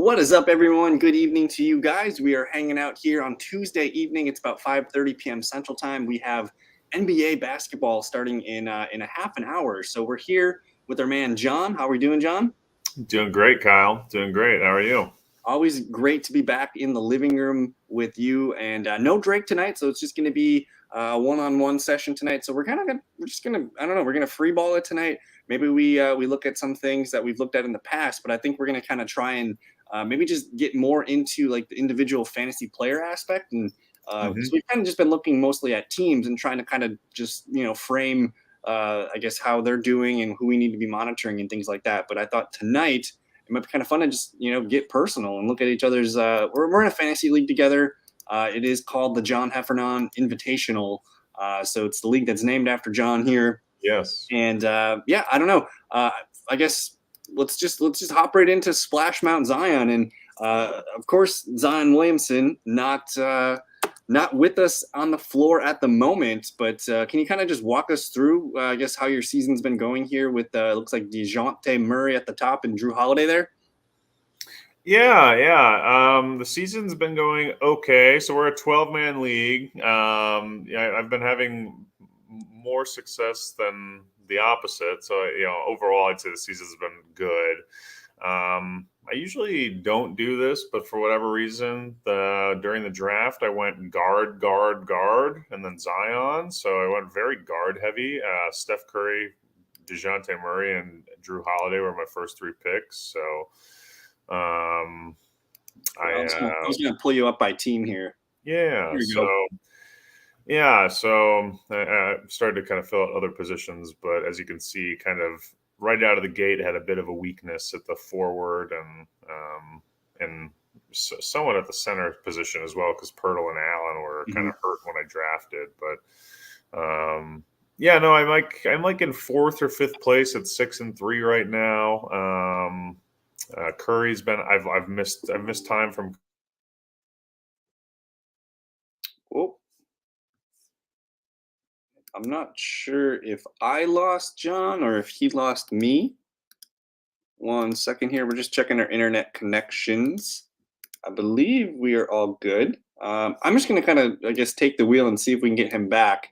What is up, everyone? Good evening to you guys. We are hanging out here on Tuesday evening. It's about 5:30 p.m. Central Time. We have NBA basketball starting in a half an hour. So we're here with our man John. How are we doing, John? Doing great, Kyle. Doing great. How are you? Always great to be back in the living room with you. And no Drake tonight, so it's just going to be a one-on-one session tonight. So we're just gonna I don't know, we're gonna free ball it tonight. Maybe we look at some things that we've looked at in the past, but I think we're gonna kind of try and maybe just get more into like the individual fantasy player aspect, and because we've kind of just been looking mostly at teams and trying to kind of just frame I guess how they're doing and who we need to be monitoring and things like that. But I thought tonight it might be kind of fun to just get personal and look at each other's. We're in a fantasy league together. It is called the John Heffernon Invitational. So it's the league that's named after John here. Yes. And yeah, I don't know. I guess let's just hop right into Splash Mount Zion, and of course Zion Williamson not with us on the floor at the moment, but can you kind of just walk us through, I guess, how your season's been going here with looks like DeJounte Murray at the top and Drew Holiday there? Yeah. The season's been going okay. So we're a 12-man league. I've been having more success than the opposite. So, overall, I'd say the season's been good. I usually don't do this, but for whatever reason, during the draft, I went guard, and then Zion. So I went very guard heavy. Steph Curry, DeJounte Murray, and Drew Holiday were my first three picks. So I was going to pull you up by team here. Yeah. So I started to kind of fill out other positions, but as you can see, kind of right out of the gate, had a bit of a weakness at the forward and somewhat at the center position as well, because Pirtle and Allen were kind of hurt when I drafted. But I'm like in fourth or fifth place at 6-3 right now. Curry's been I've missed time from. Oh, I'm not sure if I lost John or if he lost me. 1 second here. We're just checking our internet connections. I believe we are all good. I'm just going to kind of, I guess, take the wheel and see if we can get him back.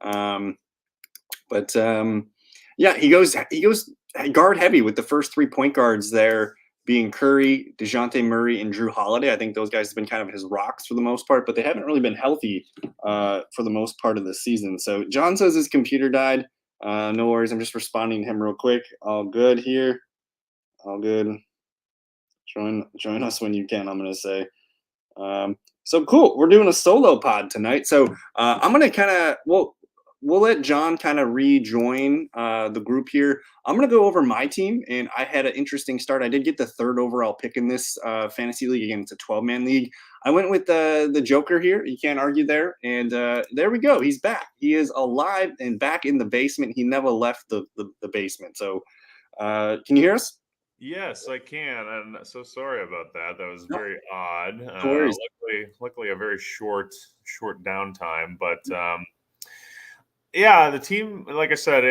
Yeah, he goes guard heavy with the first 3 point guards there being Curry, DeJounte Murray, and Drew Holiday. I think those guys have been kind of his rocks for the most part, but they haven't really been healthy for the most part of the season. So John says his computer died. No worries. I'm just responding to him real quick. All good here. All good. Join us when you can, I'm going to say. So cool. We're doing a solo pod tonight. So I'm going to kind of, we'll let John kind of rejoin the group here. I'm going to go over my team, and I had an interesting start. I did get the 3rd overall pick in this fantasy league. Again, it's a 12-man league. I went with the Joker here. You can't argue there. And there we go. He's back. He is alive and back in the basement. He never left the basement. So can you hear us? Yes, I can. And so sorry about that. That was very odd. Luckily, a very short downtime. But yeah, the team, like I said,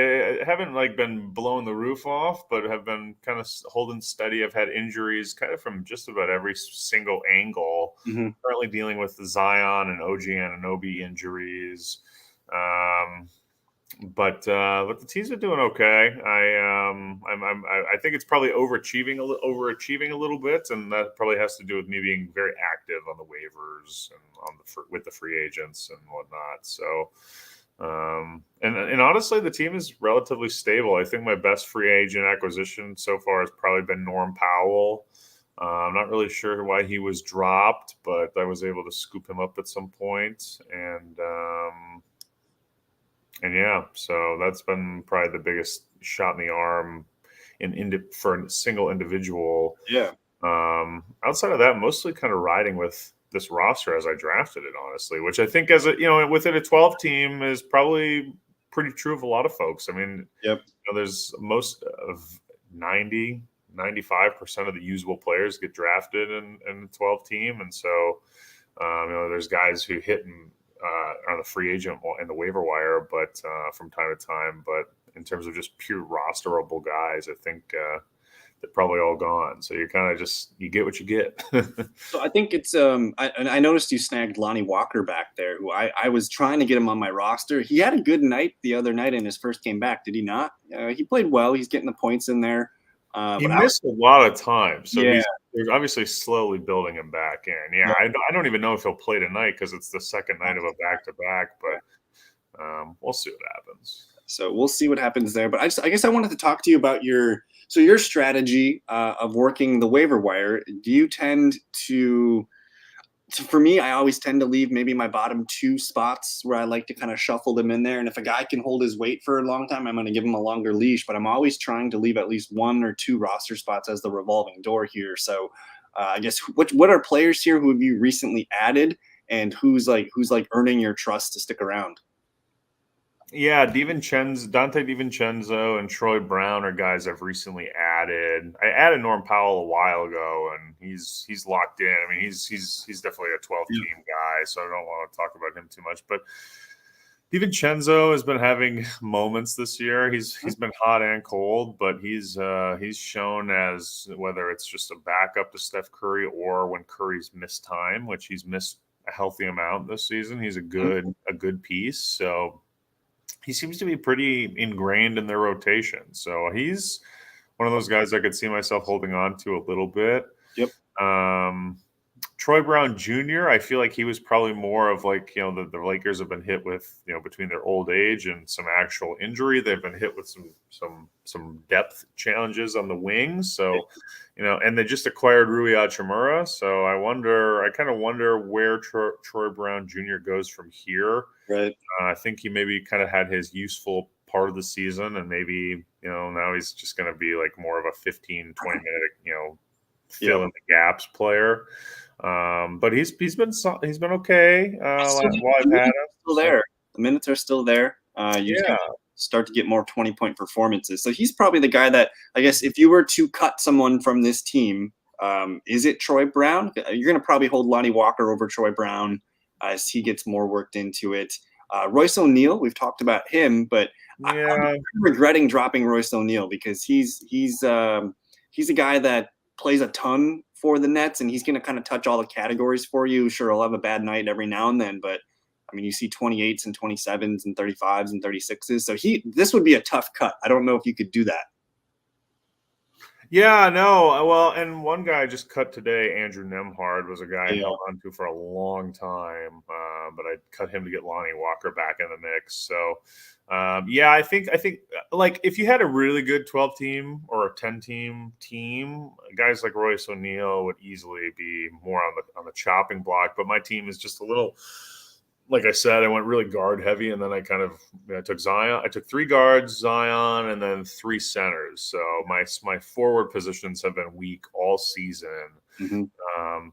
haven't been blowing the roof off, but have been kind of holding steady. I've had injuries kind of from just about every single angle. Currently dealing with the Zion and OG Anunoby injuries. But the teams are doing okay. I think it's probably overachieving a little bit, and that probably has to do with me being very active on the waivers and with the free agents and whatnot. So, and honestly, the team is relatively stable. I think my best free agent acquisition so far has probably been Norm Powell. I'm not really sure why he was dropped, but I was able to scoop him up at some point, and yeah, so that's been probably the biggest shot in the arm for a single individual. Yeah. Outside of that, mostly kind of riding with this roster as I drafted it, honestly, which I think within a 12 team is probably pretty true of a lot of folks. I mean, there's most of 95% of the usable players get drafted in the 12 team. And so, there's guys who hit on the free agent and the waiver wire, but from time to time. But in terms of just pure rosterable guys, I think they're probably all gone. So you kind of you get what you get. So I think it's I noticed you snagged Lonnie Walker back there, who I was trying to get him on my roster. He had a good night the other night in his first game back, did he not? He played well. He's getting the points in there. He But missed a lot of time, so yeah, they're obviously slowly building him back in. Yeah, right. I don't even know if he'll play tonight because it's the second night of a back-to-back, but we'll see what happens. So we'll see what happens there. But I guess I wanted to talk to you about your strategy of working the waiver wire. Do you tend to for me, I always tend to leave maybe my bottom two spots where I like to kind of shuffle them in there. And if a guy can hold his weight for a long time, I'm going to give him a longer leash. But I'm always trying to leave at least one or two roster spots as the revolving door here. So I guess what are players here who have you recently added, and who's earning your trust to stick around? Yeah, Dante DiVincenzo and Troy Brown are guys I've recently added. I added Norm Powell a while ago, and he's locked in. I mean, he's definitely a 12-team guy, so I don't want to talk about him too much. But DiVincenzo has been having moments this year. He's been hot and cold, but he's shown as, whether it's just a backup to Steph Curry or when Curry's missed time, which he's missed a healthy amount this season, he's a good piece. So he seems to be pretty ingrained in their rotation. So he's one of those guys I could see myself holding on to a little bit. Yep. Troy Brown Jr., I feel like he was probably more of the Lakers have been hit with, between their old age and some actual injury, they've been hit with some depth challenges on the wings. So, and they just acquired Rui Hachimura. So I kind of wonder where Troy Brown Jr. goes from here. Right. I think he maybe kind of had his useful part of the season, and maybe, now he's just going to be like more of a 15, 20 minute, fill in the gaps player. But he's been okay. While I've had him, still there. The minutes are still there. You start to get more 20-point performances. So he's probably the guy that, I guess, if you were to cut someone from this team, is it Troy Brown? You're going to probably hold Lonnie Walker over Troy Brown as he gets more worked into it. Royce O'Neal, we've talked about him, but I'm regretting dropping Royce O'Neal because he's a guy that plays a ton for the Nets, and he's going to kind of touch all the categories for you. Sure, he'll have a bad night every now and then, but I mean, you see 28s and 27s and 35s and 36s. So this would be a tough cut. I don't know if you could do that. Yeah, no. Well, and one guy I just cut today, Andrew Nembhard, was a guy I held on to for a long time, but I cut him to get Lonnie Walker back in the mix. So, I think like if you had a really good 12-team or a 10-team team, guys like Royce O'Neal would easily be more on the chopping block. But my team is just a little. Like I said, I went really guard heavy, and then I took Zion. I took 3 guards, Zion, and then 3 centers. So my forward positions have been weak all season. Mm-hmm.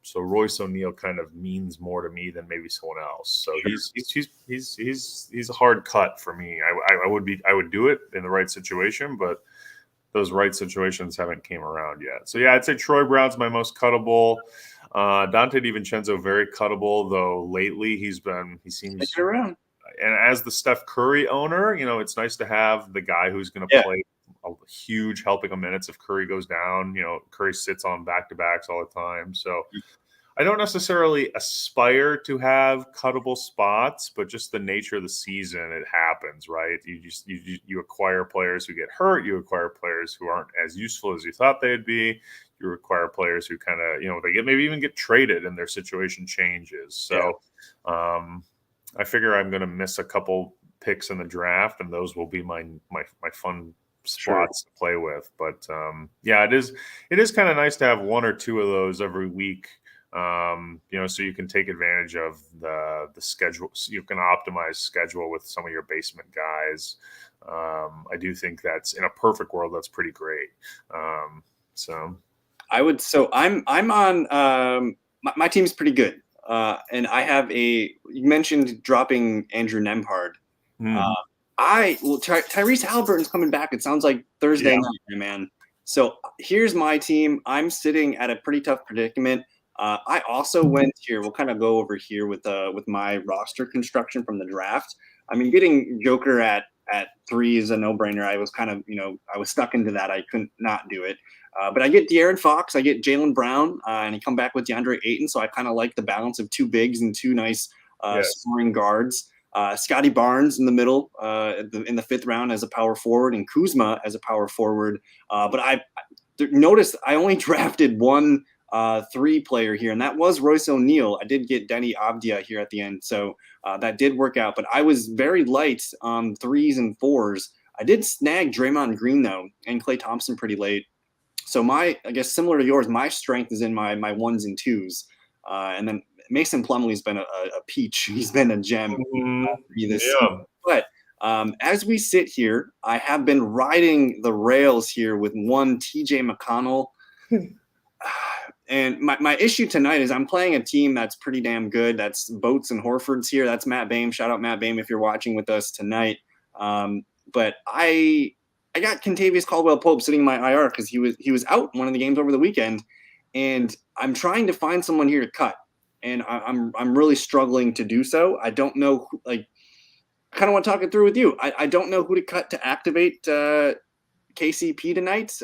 So Royce O'Neal kind of means more to me than maybe someone else. So he's a hard cut for me. I would do it in the right situation, but those right situations haven't came around yet. So I'd say Troy Brown's my most cuttable. Dante DiVincenzo, very cuttable, though lately he seems around. And as the Steph Curry owner, it's nice to have the guy who's going to play a huge helping of minutes if Curry goes down. Curry sits on back-to-backs all the time. So I don't necessarily aspire to have cuttable spots, but just the nature of the season, it happens, right? You acquire players who get hurt. You acquire players who aren't as useful as you thought they'd be. You require players who kind of, they maybe even get traded and their situation changes. So I figure I'm going to miss a couple picks in the draft, and those will be my fun spots to play with. But it is kind of nice to have 1 or 2 of those every week. So you can take advantage of the schedule. So you can optimize schedule with some of your basement guys. I do think that's, in a perfect world, that's pretty great. I'm on my team's pretty good. And I have you mentioned dropping Andrew Nembhard. Tyrese Halliburton's coming back. It sounds like Thursday night, man. So here's my team. I'm sitting at a pretty tough predicament. I also went here. We'll kind of go over here with my roster construction from the draft. I mean, getting Joker at at 3 is a no-brainer. I was kind of, I was stuck into that. I couldn't not do it. But I get De'Aaron Fox, I get Jaylen Brown, and I come back with DeAndre Ayton. So I kind of like the balance of 2 bigs and 2 nice scoring guards. Scotty Barnes in the middle in the 5th round as a power forward, and Kuzma as a power forward. But I noticed I only drafted one 3 player here, and that was Royce O'Neal. I did get Denny Avdia here at the end, so that did work out. But I was very light on 3s and 4s. I did snag Draymond Green though, and Klay Thompson pretty late. So I guess similar to yours, my strength is in my 1s and 2s, and then Mason Plumlee's been a peach. He's been a gem this season. But as we sit here, I have been riding the rails here with one TJ McConnell. And my issue tonight is I'm playing a team that's pretty damn good. That's Boats and Horford's here. That's Matt Boehm. Shout out Matt Boehm if you're watching with us tonight. But I got Kentavious Caldwell-Pope sitting in my IR because he was out one of the games over the weekend, and I'm trying to find someone here to cut, and I'm really struggling to do so. I don't know, I kind of want to talk it through with you. I don't know who to cut to activate KCP tonight.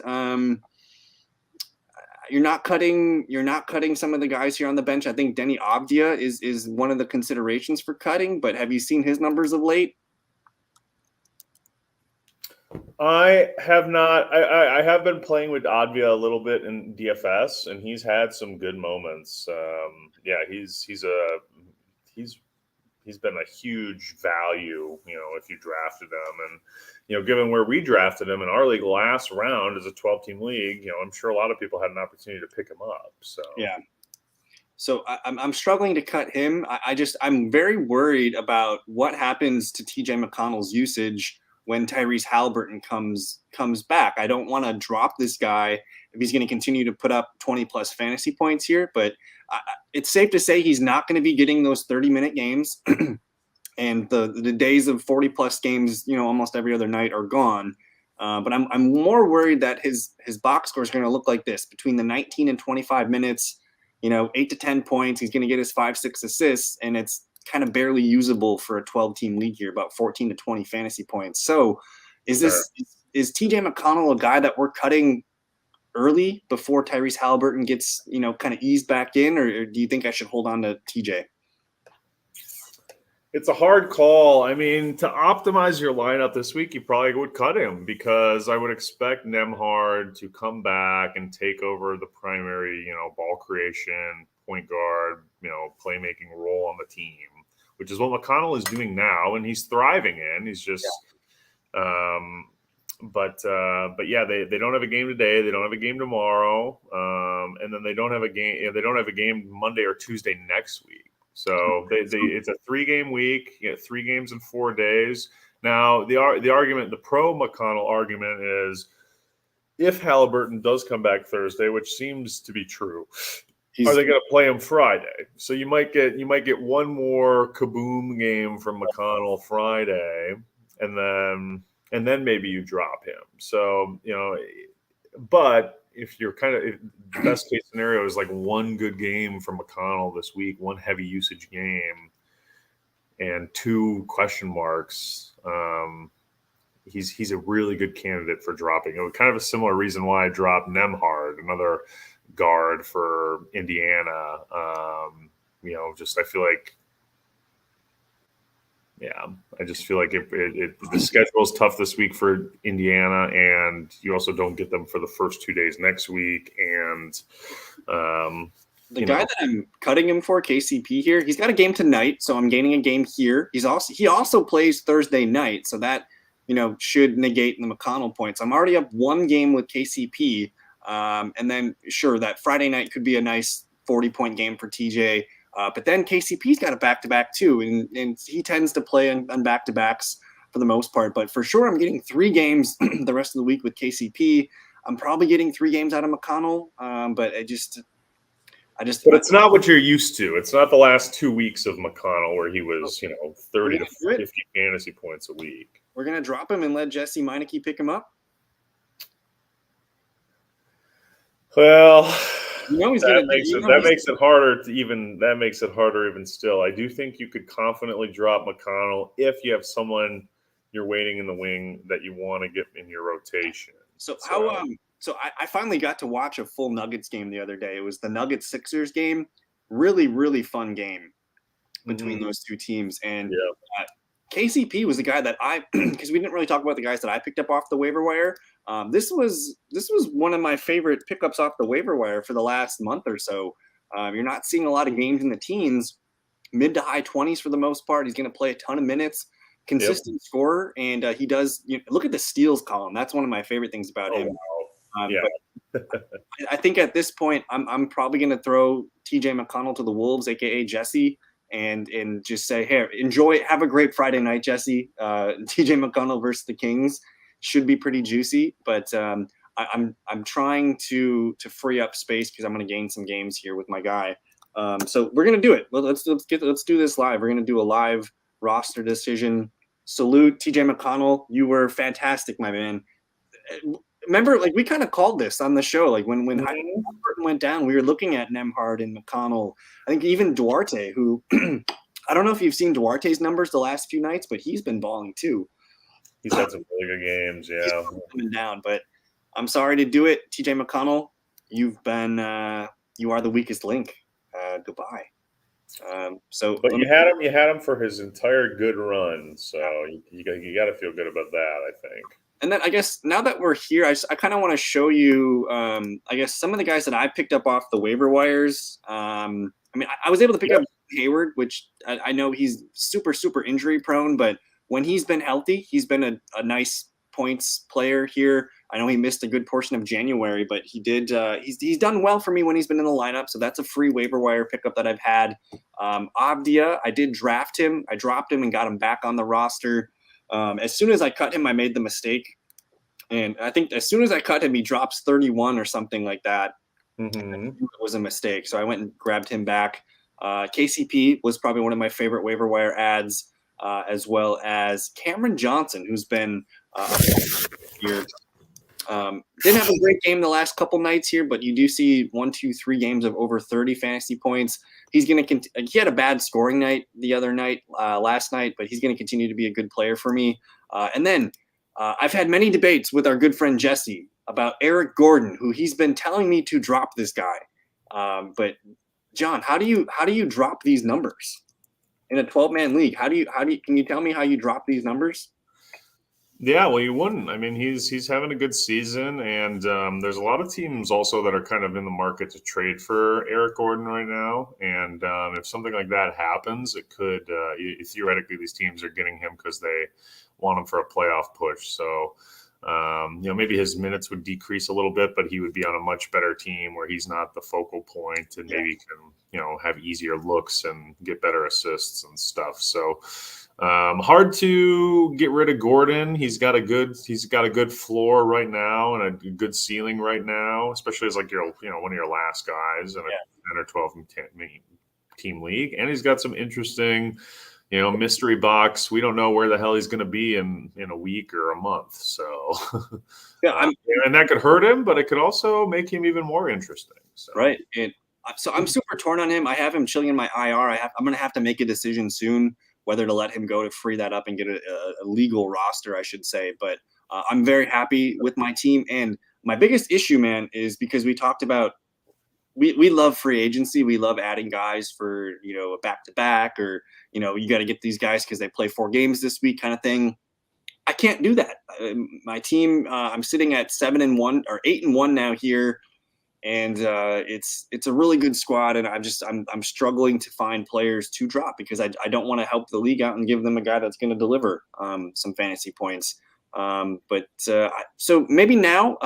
You're not cutting some of the guys here on the bench. I think Denny Avdia is one of the considerations for cutting, but have you seen his numbers of late? I have not. I have been playing with Avdia a little bit in DFS, and he's had some good moments. He's been a huge value, if you drafted him. And, given where we drafted him in our league last round as a 12-team league, I'm sure a lot of people had an opportunity to pick him up. So, yeah. So I'm struggling to cut him. I'm very worried about what happens to TJ McConnell's usage when Tyrese Halliburton comes back. I don't want to drop this guy if he's going to continue to put up 20-plus fantasy points here, but it's safe to say he's not going to be getting those 30-minute games, and the days of 40-plus games, almost every other night are gone. But I'm more worried that his box score is going to look like this between the 19 and 25 minutes, 8 to 10 points. He's going to get his 5-6 assists, and it's kind of barely usable for a 12-team league here, about 14 to 20 fantasy points. So is TJ McConnell a guy that we're cutting early before Tyrese Halliburton gets, kind of eased back in, or do you think I should hold on to TJ? It's a hard call. I mean, to optimize your lineup this week, you probably would cut him because I would expect Nembhard to come back and take over the primary, ball creation, point guard, playmaking role on the team, which is what McConnell is doing now, and he's thriving in. He's just, but yeah, they don't have a game today. They don't have a game tomorrow, and then they don't have a game. They don't have a game Monday or Tuesday next week. So it's a 3-game week. You get 3 games in 4 days. Now the argument, the pro McConnell argument is, if Halliburton does come back Thursday, which seems to be true, are they going to play him Friday? So you might get one more kaboom game from McConnell Friday, and then maybe you drop him. So but if you're the best case scenario is like one good game from McConnell this week, one heavy usage game, and 2 question marks. He's a really good candidate for dropping. It was kind of a similar reason why I dropped Nembhard, another guard for Indiana. I feel like, I just feel like the schedule is tough this week for Indiana, and you also don't get them for the first 2 days next week. And the guy that I'm cutting him for, KCP here, he's got a game tonight, so I'm gaining a game here. He also plays Thursday night, so that should negate the McConnell points. I'm already up 1 game with KCP, and then sure, that Friday night could be a nice 40-point game for TJ. But then KCP's got a back-to-back too, and he tends to play on back-to-backs for the most part. But for sure, I'm getting 3 games the rest of the week with KCP. I'm probably getting 3 games out of McConnell, but I just. But it's not what you're used to. It's not the last 2 weeks of McConnell where he was, 30 to 50 fantasy points a week. We're gonna drop him and let Jesse Meineke pick him up. Well, that makes it harder even still. I do think you could confidently drop McConnell if you have someone you're waiting in the wing that you want to get in your rotation. So I finally got to watch a full Nuggets game the other day. It was the Nuggets Sixers game. Really, really fun game between those two teams. And KCP was the guy that because we didn't really talk about the guys that I picked up off the waiver wire. This was one of my favorite pickups off the waiver wire for the last month or so. You're not seeing a lot of games in the teens, mid to high 20s for the most part. He's going to play a ton of minutes, consistent scorer, and he does. Look at the steals column. That's one of my favorite things about him. Wow. But I think at this point, I'm probably going to throw TJ McConnell to the Wolves, aka Jesse, and just say, hey, have a great Friday night, Jesse. TJ McConnell versus the Kings should be pretty juicy, but I'm trying to free up space because I'm going to gain some games here with my guy. So we're going to do it. Let's do this live. We're going to do a live roster decision. Salute TJ McConnell. You were fantastic, my man. Remember, like we kind of called this on the show. Like when Heffernon went down, we were looking at Nembhard and McConnell. I think even Duarte, who I don't know if you've seen Duarte's numbers the last few nights, but he's been balling too. He's had some really good games. Yeah, he's coming down. But I'm sorry to do it, TJ McConnell. You are the weakest link. Goodbye. But you had him for his entire good run, so you got to feel good about that, I think. And then I guess now that we're here, I kind of want to show you, I guess, some of the guys that I picked up off the waiver wires. I mean, I was able to pick up Hayward, which I know he's super, super injury prone, but when he's been healthy, he's been a nice points player here. I know he missed a good portion of January, but he did. He's done well for me when he's been in the lineup, so that's a free waiver wire pickup that I've had. Avdia, I did draft him. I dropped him and got him back on the roster. As soon as I cut him, I made the mistake. And I think as soon as I cut him, he drops 31 or something like that. It was a mistake. So I went and grabbed him back. KCP was probably one of my favorite waiver wire ads, as well as Cameron Johnson, who's been here. Didn't have a great game the last couple nights here, but you do see 1, 2, 3 games of over 30 fantasy points. He's going to he had a bad scoring night the other night, last night, but he's going to continue to be a good player for me. And then I've had many debates with our good friend Jesse about Eric Gordon, who he's been telling me to drop this guy. But John, how do you drop these numbers in a 12-man league? Can you tell me how you drop these numbers? Yeah, well, you wouldn't. I mean, he's having a good season, and there's a lot of teams also that are kind of in the market to trade for Eric Gordon right now. And if something like that happens, it could theoretically these teams are getting him because they want him for a playoff push. So maybe his minutes would decrease a little bit, but he would be on a much better team where he's not the focal point and maybe can have easier looks and get better assists and stuff. So. Hard to get rid of Gordon. He's got a good floor right now and a good ceiling right now, especially as like one of your last guys in a 10 or 12 team league. And he's got some interesting, mystery box. We don't know where the hell he's going to be in a week or a month. So and that could hurt him, but it could also make him even more interesting. So. Right. So I'm super torn on him. I have him chilling in my IR. I'm going to have to make a decision soon whether to let him go to free that up and get a legal roster, I should say. But I'm very happy with my team. And my biggest issue, man, is because we talked about we love free agency. We love adding guys for, a back-to-back or, you got to get these guys because they play 4 games this week kind of thing. I can't do that. My team, I'm sitting at 7-1 or 8-1 now here. And it's a really good squad, and I'm struggling to find players to drop because I don't want to help the league out and give them a guy that's going to deliver some fantasy points. So maybe now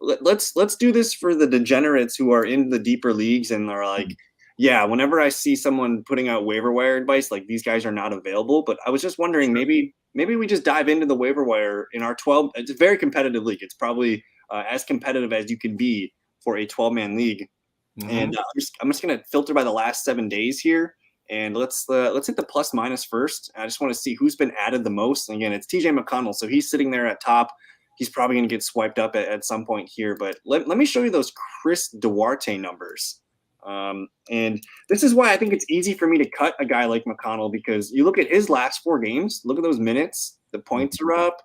let's do this for the degenerates who are in the deeper leagues and are like, yeah, whenever I see someone putting out waiver wire advice, like these guys are not available. But I was just wondering, maybe we just dive into the waiver wire in our 12. It's a very competitive league. It's probably as competitive as you can be for a 12-man league. And I'm just going to filter by the last 7 days here. And let's hit the plus minus first. I just want to see who's been added the most. And again, it's TJ McConnell. So he's sitting there at top. He's probably going to get swiped up at some point here. But let me show you those Chris Duarte numbers. And this is why I think it's easy for me to cut a guy like McConnell, because you look at his last 4 games, look at those minutes. The points are up,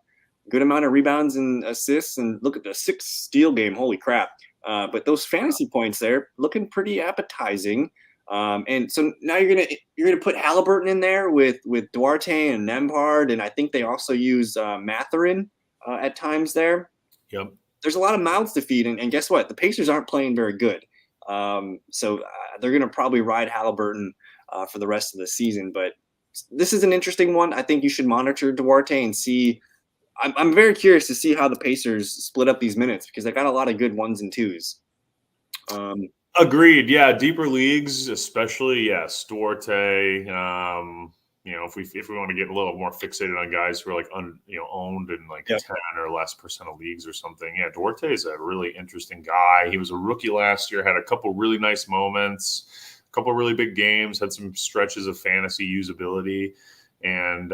good amount of rebounds and assists, and look at the 6 steal game. Holy crap. But those fantasy points there looking pretty appetizing. And so now you're gonna put Halliburton in there with Duarte and Nembhard, and I think they also use Matherin at times there. Yep. There's a lot of mouths to feed, and guess what? The Pacers aren't playing very good, so they're gonna probably ride Halliburton for the rest of the season. But this is an interesting one. I think you should monitor Duarte and see. I'm very curious to see how the Pacers split up these minutes because they got a lot of good 1s and 2s. Agreed. Yeah, deeper leagues, especially. Yes, Duarte. If we want to get a little more fixated on guys who are like owned in like 10 or less % of leagues or something. Yeah, Duarte is a really interesting guy. He was a rookie last year, had a couple really nice moments, a couple really big games, had some stretches of fantasy usability, and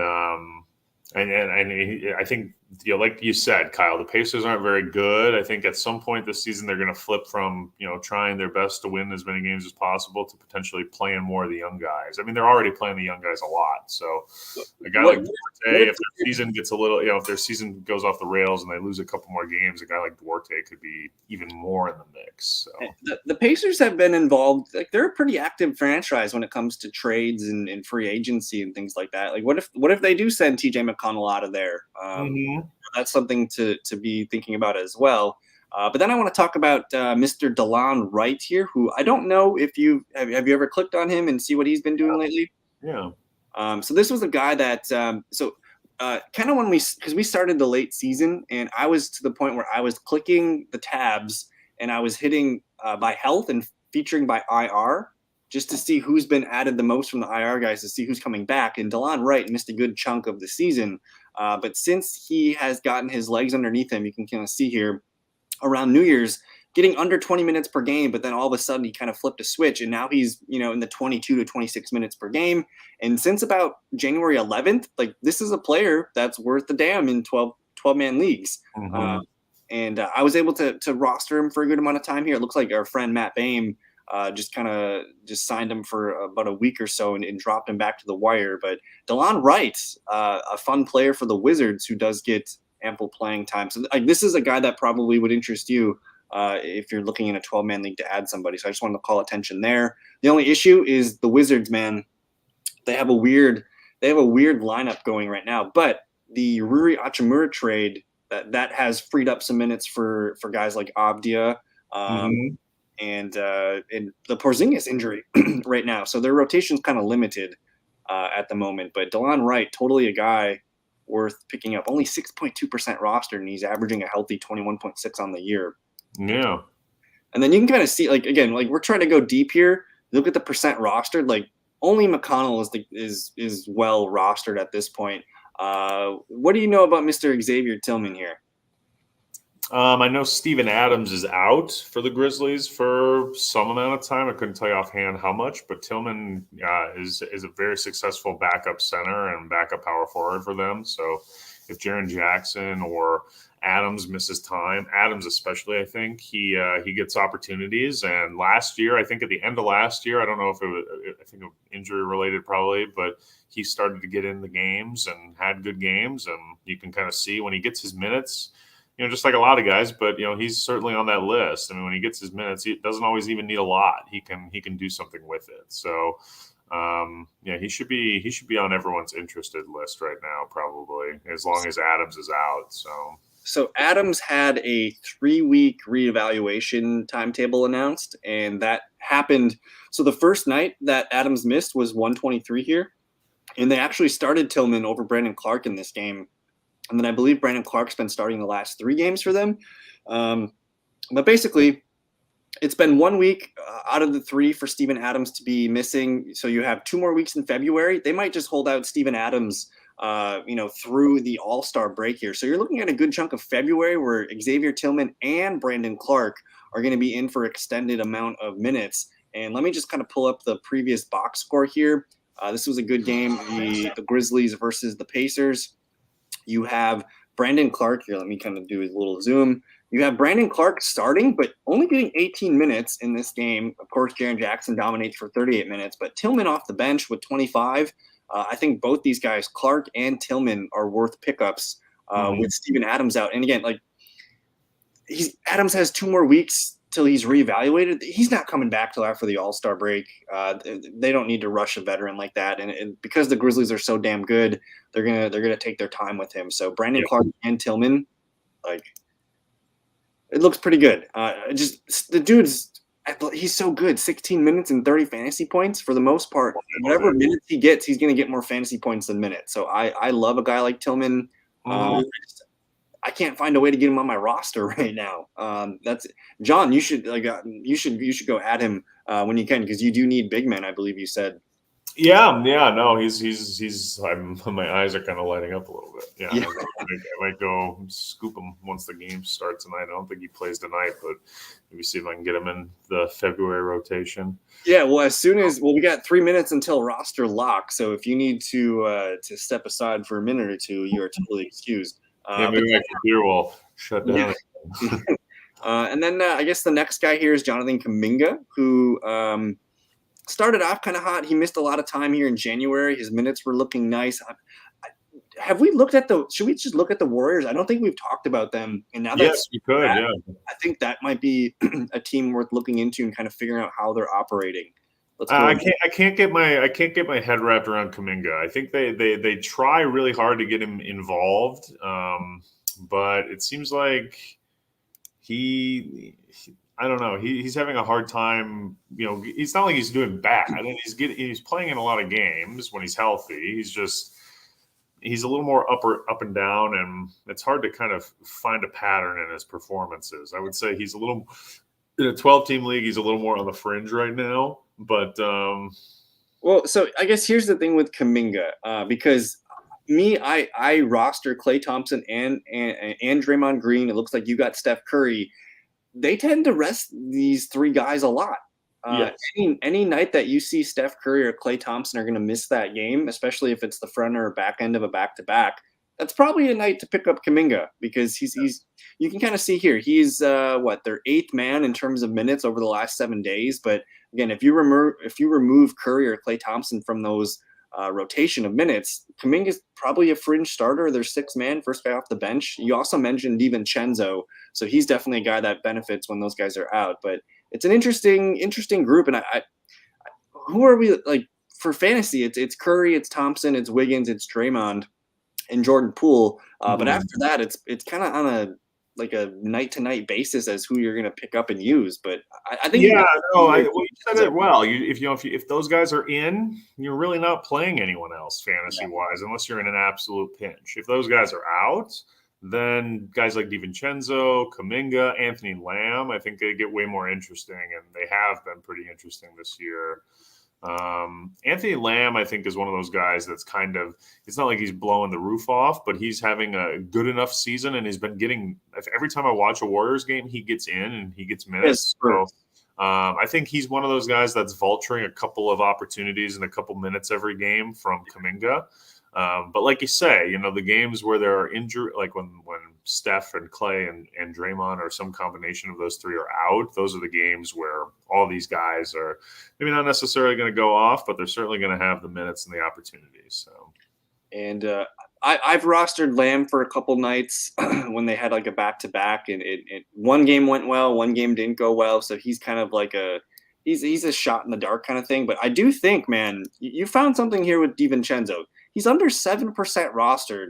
I think, like you said, Kyle, the Pacers aren't very good. I think at some point this season they're going to flip from, trying their best to win as many games as possible to potentially playing more of the young guys. I mean, they're already playing the young guys a lot. So a guy like Duarte, if their season gets a little, if their season goes off the rails and they lose a couple more games, a guy like Duarte could be even more in the mix. So the Pacers have been involved. Like, they're a pretty active franchise when it comes to trades and free agency and things like that. Like, what if they do send TJ McConnell out of there? That's something to be thinking about as well. But then I want to talk about Mr. DeLon Wright here, who I don't know if have you ever clicked on him and see what he's been doing lately? Yeah. So this was a guy that kind of when because we started the late season, and I was to the point where I was clicking the tabs and I was hitting by health and featuring by IR just to see who's been added the most from the IR guys, to see who's coming back. And DeLon Wright missed a good chunk of the season. But since he has gotten his legs underneath him, you can kind of see here around New Year's, getting under 20 minutes per game, but then all of a sudden he kind of flipped a switch, and now he's, in the 22 to 26 minutes per game. And since about January 11th, like, this is a player that's worth the damn in 12-man leagues. And I was able to roster him for a good amount of time here. It looks like our friend Matt Boehm just signed him for about a week or so and dropped him back to the wire. But DeLon Wright, a fun player for the Wizards who does get ample playing time. So this is a guy that probably would interest you if you're looking in a 12-man league to add somebody. So I just wanted to call attention there. The only issue is the Wizards, man. They have a weird lineup going right now. But the Rui Hachimura trade that has freed up some minutes for guys like Abdia. And the Porzingis injury right now. So their rotation's kind of limited at the moment. But DeLon Wright, totally a guy worth picking up. Only 6.2% rostered, and he's averaging a healthy 21.6 on the year. Yeah. And then you can kind of see, again, we're trying to go deep here. Look at the percent rostered. Only McConnell is well rostered at this point. What do you know about Mr. Xavier Tillman here? I know Steven Adams is out for the Grizzlies for some amount of time. I couldn't tell you offhand how much, but Tillman is a very successful backup center and backup power forward for them. So if Jaren Jackson or Adams misses time, Adams especially, I think he gets opportunities. And last year, I think at the end of last year, I don't know if it was, I think injury related probably, but he started to get in the games and had good games. And you can kind of see when he gets his minutes, just like a lot of guys, but he's certainly on that list. I mean, when he gets his minutes, he doesn't always even need a lot. He can do something with it. So, he should be on everyone's interested list right now, probably, as long as Adams is out. So Adams had a 3-week reevaluation timetable announced, and that happened. So the first night that Adams missed was 123 here, and they actually started Tillman over Brandon Clark in this game. And then I believe Brandon Clark's been starting the last 3 games for them. But basically, it's been 1 week out of the 3 for Steven Adams to be missing. So you have 2 more weeks in February. They might just hold out Steven Adams, through the All-Star break here. So you're looking at a good chunk of February where Xavier Tillman and Brandon Clark are going to be in for extended amount of minutes. And let me just kind of pull up the previous box score here. This was a good game, the Grizzlies versus the Pacers. You have Brandon Clark here. Let me kind of do a little zoom. You have Brandon Clark starting, but only getting 18 minutes in this game. Of course, Jaren Jackson dominates for 38 minutes, but Tillman off the bench with 25. I think both these guys, Clark and Tillman, are worth pickups with Steven Adams out. And again, like Adams has 2 more weeks till he's reevaluated. He's not coming back till after the All-Star break. They don't need to rush a veteran like that. And because the Grizzlies are so damn good, they're gonna take their time with him. So Brandon Clark and Tillman, like, it looks pretty good. Just the dude's he's so good. 16 minutes and 30 fantasy points for the most part. Whatever minutes he gets, he's gonna get more fantasy points than minutes. So I love a guy like Tillman. I can't find a way to get him on my roster right now. That's John. You should go at him when you can, because you do need big men. I believe you said. Yeah, no, he's. My eyes are kind of lighting up a little bit. Yeah, I might go scoop him once the game starts tonight. I don't think he plays tonight, but maybe see if I can get him in the February rotation. Yeah, well, we got 3 minutes until roster lock. So if you need to step aside for a minute or two, you are totally excused. Maybe my computer will shut down. Yeah. And then I guess the next guy here is Jonathan Kuminga, who started off kind of hot. He missed a lot of time here in January. His minutes were looking nice. Have we looked at should we just look at the Warriors? I don't think we've talked about them. And now yes, you could. I think that might be a team worth looking into and kind of figuring out how they're operating. I can't get my head wrapped around Kuminga. I think they try really hard to get him involved, but it seems like I don't know. He's having a hard time. You know, it's not like he's doing bad. I mean, he's playing in a lot of games when he's healthy. He's a little more up and down, and it's hard to kind of find a pattern in his performances. I would say he's a little in a 12-team league. He's a little more on the fringe right now. But well, so I guess here's the thing with Kuminga, because I roster Klay Thompson and Draymond Green. It looks like you got Steph Curry. They tend to rest these 3 guys a lot. Yes. Any night that you see Steph Curry or Klay Thompson are going to miss that game, especially if it's the front or back end of a back-to-back, that's probably a night to pick up Kuminga, because he's you can kind of see here he's their 8th man in terms of minutes over the last 7 days. But again, if you remove Curry or Klay Thompson from those rotation of minutes, Kuminga is probably a fringe starter. Their 6th man, first guy off the bench. You also mentioned DiVincenzo, so he's definitely a guy that benefits when those guys are out. But it's an interesting group. And who are we like for fantasy? It's Curry, it's Thompson, it's Wiggins, it's Draymond, and Jordan Poole. But after that, it's kind of on a night-to-night basis as who you're going to pick up and use. But I think you said it well. If those guys are in, you're really not playing anyone else fantasy-wise unless you're in an absolute pinch. If those guys are out, then guys like DiVincenzo, Kuminga, Anthony Lamb, I think they get way more interesting, and they have been pretty interesting this year. Anthony Lamb, I think, is one of those guys that's kind of, it's not like he's blowing the roof off, but he's having a good enough season, and he's been getting, every time I watch a Warriors game, he gets in and he gets minutes. So I think he's one of those guys that's vulturing a couple of opportunities and a couple minutes every game from Kuminga. But like you say, the games where there are injury, like when Steph and Klay and Draymond or some combination of those 3 are out, those are the games where all these guys are maybe not necessarily going to go off, but they're certainly going to have the minutes and the opportunities. So, and I've rostered Lamb for a couple nights when they had like a back-to-back, and one game went well, one game didn't go well. So he's kind of like he's a shot in the dark kind of thing. But I do think, man, you found something here with DiVincenzo. He's under 7% rostered,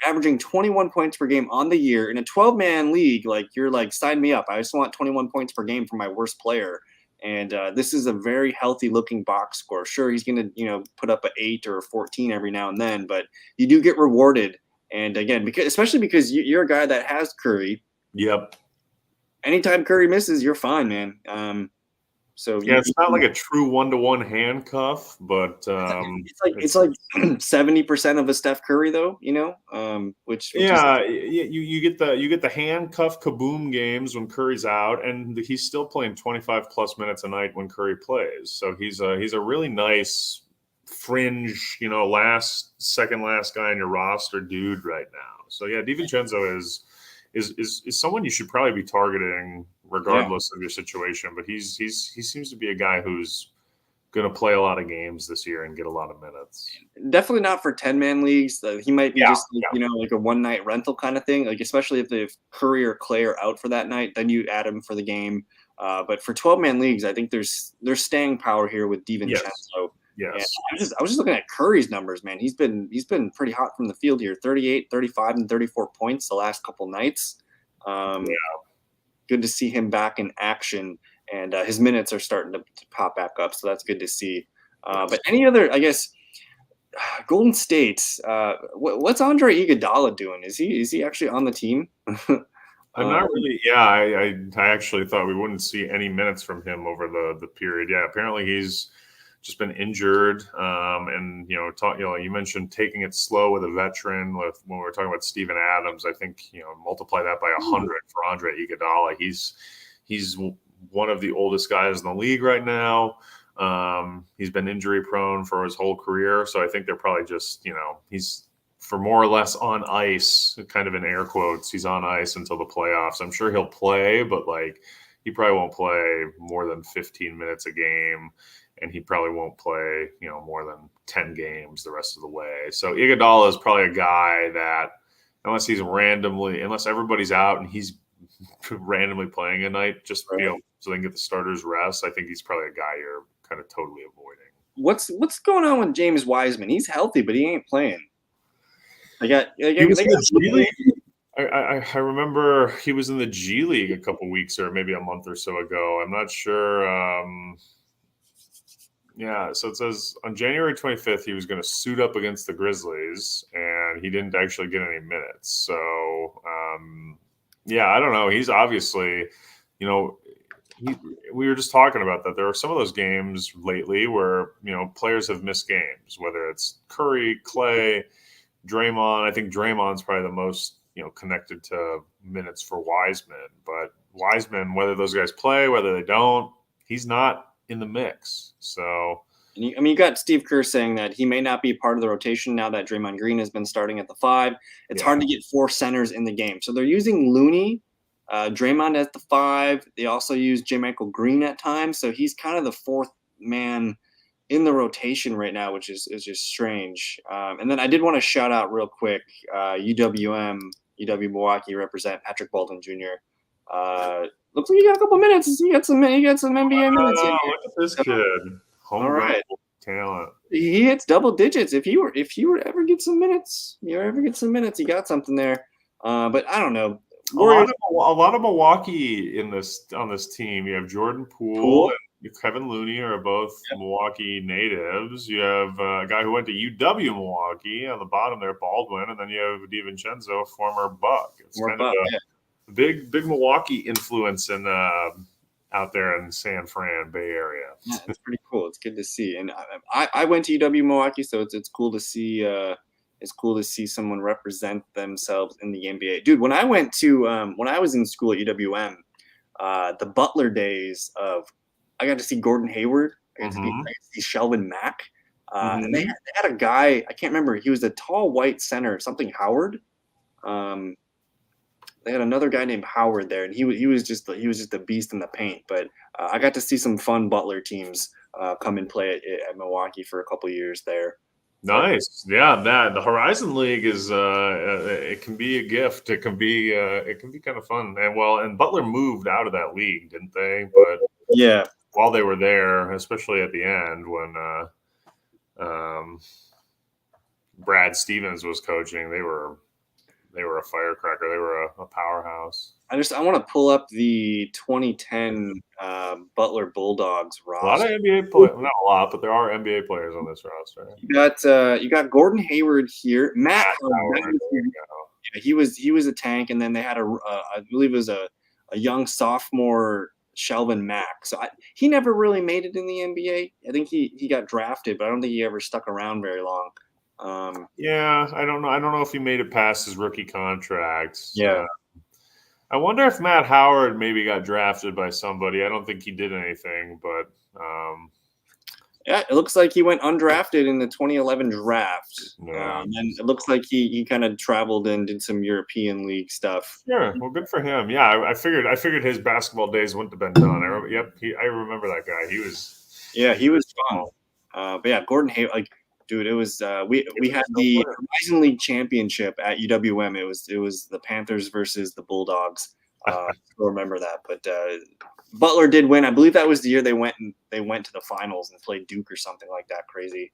averaging 21 points per game on the year in a 12-man league. Like, you're like, sign me up. I just want 21 points per game for my worst player. And this is a very healthy-looking box score. Sure, he's going to put up an 8 or a 14 every now and then, but you do get rewarded. And again, especially because you're a guy that has Curry. Yep. Anytime Curry misses, you're fine, man. So it's not like a true 1-to-1 handcuff, but it's like 70% of a Steph Curry, though. Which you get the handcuff kaboom games when Curry's out, and he's still playing 25+ minutes a night when Curry plays. So he's a really nice fringe, second last guy on your roster dude right now. So yeah, DiVincenzo is someone you should probably be targeting regardless of your situation. But he seems to be a guy who's going to play a lot of games this year and get a lot of minutes. Definitely not for 10-man leagues. He might be just like, yeah. like a one-night rental kind of thing. Like especially if Curry or Clay are out for that night, then you add him for the game. But for 12-man leagues, I think there's staying power here with DiVincenzo. Yes. And I was just looking at Curry's numbers, man. He's been pretty hot from the field here. 38, 35, and 34 points the last couple nights. Good to see him back in action, and his minutes are starting to pop back up. So that's good to see. But any other, I guess, Golden State. What's Andre Iguodala doing? Is he actually on the team? I'm not really. Yeah, I actually thought we wouldn't see any minutes from him over the period. Yeah, apparently he's just been injured. And you mentioned taking it slow with a veteran. When we were talking about Steven Adams, I think multiply that by 100 for Andre Iguodala. He's one of the oldest guys in the league right now. He's been injury prone for his whole career, so I think they're probably just he's for more or less on ice, kind of in air quotes. He's on ice until the playoffs. I'm sure he'll play, but he probably won't play more than 15 minutes a game, and he probably won't play more than 10 games the rest of the way. So Iguodala is probably a guy that unless everybody's out and he's randomly playing a night, just so they can get the starters rest, I think he's probably a guy you're kind of totally avoiding. What's going on with James Wiseman? He's healthy, but he ain't playing. He was in the G League. I remember he was in the G League a couple weeks or maybe a month or so ago. I'm not sure. So it says on January 25th, he was going to suit up against the Grizzlies, and he didn't actually get any minutes. So, I don't know. He's obviously, we were just talking about that. There are some of those games lately where, players have missed games, whether it's Curry, Clay, Draymond. I think Draymond's probably the most, connected to minutes for Wiseman. But Wiseman, whether those guys play, whether they don't, he's not in the mix. So, you got Steve Kerr saying that he may not be part of the rotation now that Draymond Green has been starting at the 5. It's hard to get 4 centers in the game. So they're using Looney, Draymond at the 5. They also use J. Michael Green at times. So he's kind of the 4th man in the rotation right now, which is just strange. And then I did want to shout out real quick, UW Milwaukee represent Patrick Bolton Jr. Looks like he got a couple minutes. He got some NBA minutes. Look at this kid. Homegrown talent. He hits double digits. If you were to ever get some minutes, you got something there. But I don't know. A lot of Milwaukee on this team. You have Jordan Poole and Kevin Looney are both Milwaukee natives. You have a guy who went to UW Milwaukee on the bottom there, Baldwin, and then you have DiVincenzo, former Buck. It's kind of a big Milwaukee influence in out there in San Fran Bay Area. Yeah, it's pretty cool. It's good to see. And I went to UW Milwaukee, so it's cool to see. It's cool to see someone represent themselves in the NBA. Dude, when I was in school at UWM, the Butler days I got to see Gordon Hayward. I got to see Shelvin Mack. And they had a guy, I can't remember. He was a tall white center, something Howard. They had another guy named Howard there, and he was just a beast in the paint. But I got to see some fun Butler teams come and play at Milwaukee for a couple of years there. Nice, yeah. The Horizon League is it can be a gift. It can be kind of fun. And Butler moved out of that league, didn't they? But while they were there, especially at the end when Brad Stevens was coaching, they were a firecracker. They were a powerhouse. I want to pull up the 2010 Butler Bulldogs roster. A lot of NBA players, not a lot, but there are NBA players on this roster. You got Gordon Hayward here. Matt Howard. Yeah, he was a tank, and then they had I believe it was a young sophomore Shelvin Mack. So he never really made it in the NBA. I think he got drafted, but I don't think he ever stuck around very long. I don't know. I don't know if he made it past his rookie contract. Yeah. I wonder if Matt Howard maybe got drafted by somebody. I don't think he did anything, but it looks like he went undrafted in the 2011 draft. And it looks like he kind of traveled and did some European League stuff. Sure. Well, good for him. Yeah, I figured his basketball days wouldn't have been done. I remember that guy. Yeah, he was fun. But yeah, Gordon Hayward, like, dude, it was we had the Horizon League championship at UWM. It was the Panthers versus the Bulldogs. I still remember that. But Butler did win. I believe that was the year they went to the finals and played Duke or something like that crazy.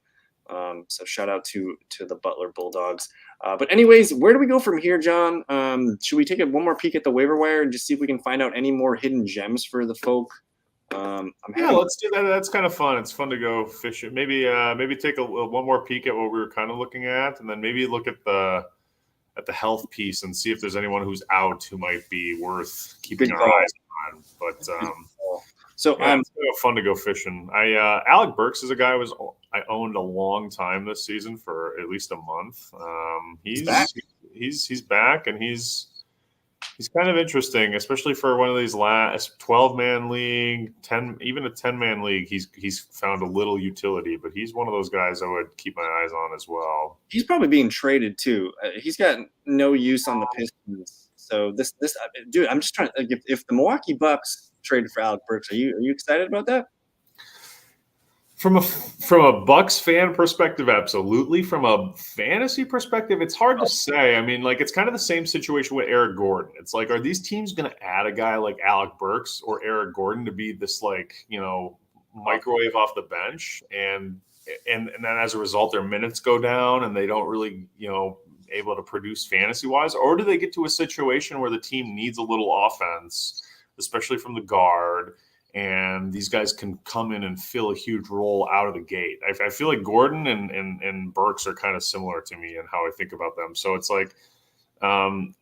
So shout out to the Butler Bulldogs. But anyways, where do we go from here, John? Should we take one more peek at the waiver wire and just see if we can find out any more hidden gems for the folk? Let's do that. That's kind of fun. It's fun to go fishing. Maybe take one more peek at what we were kind of looking at, and then maybe look at the health piece and see if there's anyone who's out who might be worth keeping our eyes on. But it's fun to go fishing. Alec Burks is a guy I owned a long time this season for at least a month. He's back, and he's kind of interesting, especially for one of these last 12-man league, 10-man league. He's found a little utility, but he's one of those guys I would keep my eyes on as well. He's probably being traded too. He's got no use on the Pistons. So this dude, I'm just trying to if the Milwaukee Bucks traded for Alec Burks, are you excited about that? From a Bucks fan perspective, absolutely. From a fantasy perspective, it's hard to say. I mean, like, it's kind of the same situation with Eric Gordon. It's like, are these teams going to add a guy like Alec Burks or Eric Gordon to be this, like, microwave off the bench, and then as a result their minutes go down and they don't really able to produce fantasy wise? Or do they get to a situation where the team needs a little offense, especially from the guard, and these guys can come in and fill a huge role out of the gate? I feel like Gordon and Burks are kind of similar to me in how I think about them. So it's like,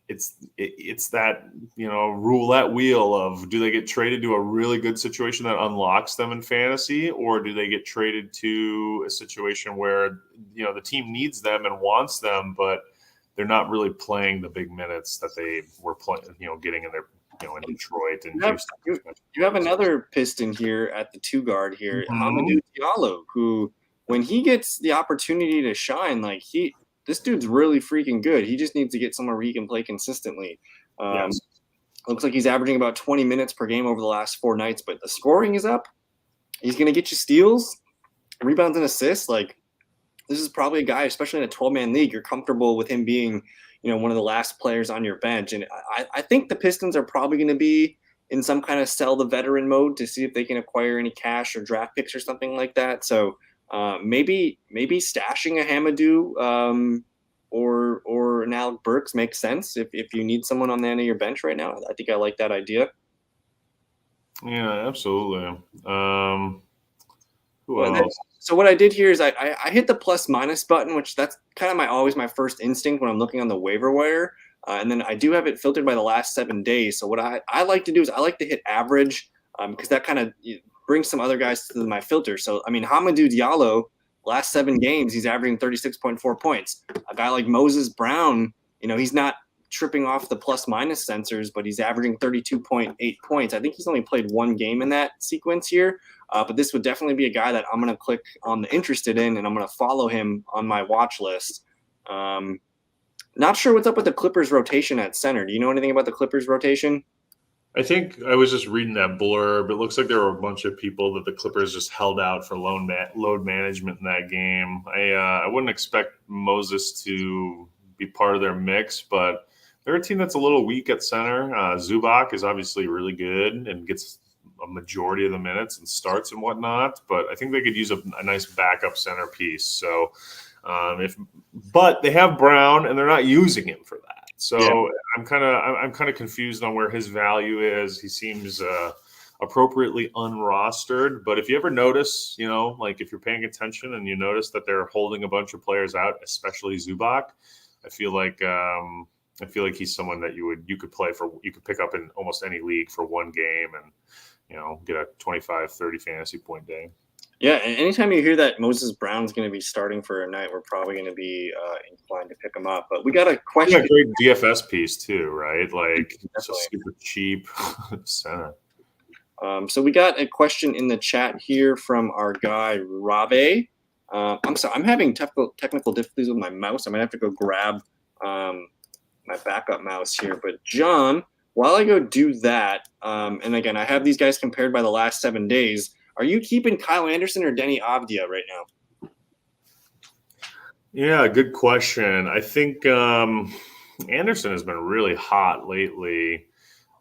it's that, roulette wheel of, do they get traded to a really good situation that unlocks them in fantasy, or do they get traded to a situation where, the team needs them and wants them, but they're not really playing the big minutes that they were playing, getting in their, in Detroit. And you have another Piston here at the 2 guard here, Hamidou Diallo, who, when he gets the opportunity to shine, like, this dude's really freaking good. He just needs to get somewhere where he can play consistently. Looks like he's averaging about 20 minutes per game over the last 4 nights, but the scoring is up. He's going to get you steals, rebounds, and assists. Like, this is probably a guy, especially in a 12-man league, you're comfortable with him being, one of the last players on your bench. And I think the Pistons are probably going to be in some kind of sell the veteran mode to see if they can acquire any cash or draft picks or something like that. So maybe stashing a Hamidou or an Alec Burks makes sense if you need someone on the end of your bench right now. I think I like that idea. Yeah, absolutely. So what I did here is I hit the plus-minus button, which that's kind of always my first instinct when I'm looking on the waiver wire. And then I do have it filtered by the last 7 days. So what I like to do is I like to hit average because that kind of brings some other guys to my filter. So, I mean, Hamidou Diallo, last 7 games, he's averaging 36.4 points. A guy like Moses Brown, he's not tripping off the plus-minus sensors, but he's averaging 32.8 points. I think he's only played 1 game in that sequence here. But this would definitely be a guy that I'm going to click on the interested in, and I'm going to follow him on my watch list. Not sure what's up with the Clippers rotation at center. Do you know anything about the Clippers rotation? I think I was just reading that blurb. It looks like there were a bunch of people that the Clippers just held out for load management in that game. I wouldn't expect Moses to be part of their mix, but they're a team that's a little weak at center. Zubac is obviously really good and gets a majority of the minutes and starts and whatnot, but I think they could use a nice backup centerpiece. So but they have Brown and they're not using him for that. So I'm kind of confused on where his value is. He seems appropriately unrostered, but if you ever notice, like if you're paying attention and you notice that they're holding a bunch of players out, especially Zubac, I feel like he's someone that you could play for. You could pick up in almost any league for 1 game and get a 25-30 fantasy point day. Yeah, and anytime you hear that Moses Brown's going to be starting for a night, we're probably going to be inclined to pick him up. But we got a question. Yeah, great DFS piece too, right? Like, it's a super cheap center. So we got a question in the chat here from our guy Rabe. I'm sorry, I'm having technical difficulties with my mouse. I might have to go grab my backup mouse here. But John, while I go do that, and again, I have these guys compared by the last 7 days. Are you keeping Kyle Anderson or Denny Avdia right now? Yeah, good question. I think Anderson has been really hot lately.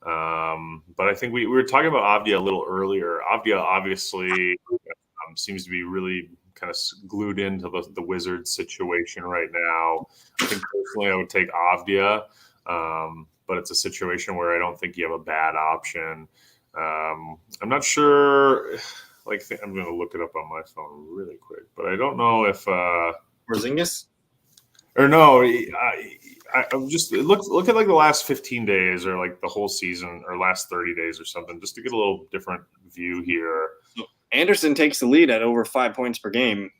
But I think we were talking about Avdia a little earlier. Avdia obviously seems to be really kind of glued into the Wizards situation right now. I think personally I would take Avdia, but it's a situation where I don't think you have a bad option. I'm not sure. I'm going to look it up on my phone really quick, but I don't know if Porzingis? Or no, I'm just look at like the last 15 days or like the whole season or last 30 days or something, just to get a little different view here. Anderson takes the lead at over 5 points per game.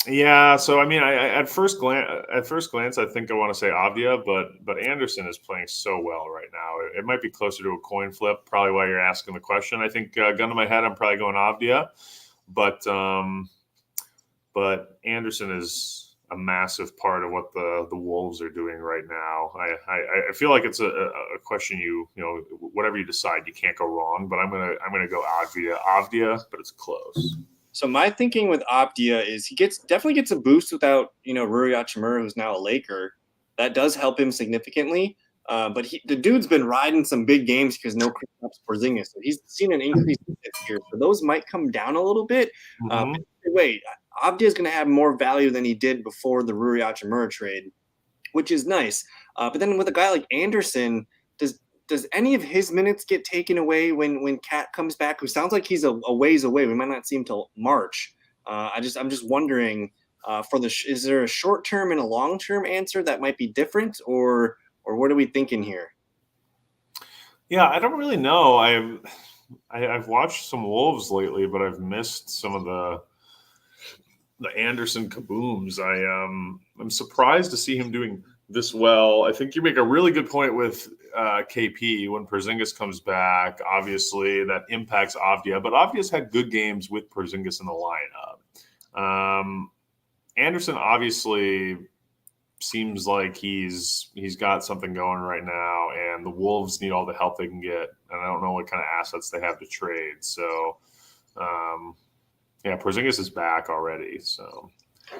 Yeah, so I mean, at first glance, I think I want to say Avdia, but Anderson is playing so well right now. It might be closer to a coin flip. Probably why you're asking the question. I think gun to my head, I'm probably going Avdia, but Anderson is a massive part of what the Wolves are doing right now. I feel like it's a question you know whatever you decide, you can't go wrong. But I'm gonna go Avdia, but it's close. So my thinking with Avdia is he definitely gets a boost without Rui Hachimura, who's now a Laker. That does help him significantly. But the dude's been riding some big games because no Kristaps Porzingis. So he's seen an increase this year. So those might come down a little bit. Mm-hmm. Wait, Avdia is going to have more value than he did before the Rui Hachimura trade, which is nice. But then with a guy like Anderson, does any of his minutes get taken away when Cat comes back? Who sounds like he's a ways away. We might not see him till March. I'm just wondering is there a short term and a long term answer that might be different, or what are we thinking here? Yeah, I don't really know. I've watched some Wolves lately, but I've missed some of the Anderson kabooms. I'm surprised to see him doing this well. I think you make a really good point with KP when Porzingis comes back. Obviously, that impacts Avdia, but Avdia's had good games with Porzingis in the lineup. Anderson obviously seems like he's got something going right now, and the Wolves need all the help they can get. And I don't know what kind of assets they have to trade. So, yeah, Porzingis is back already. So,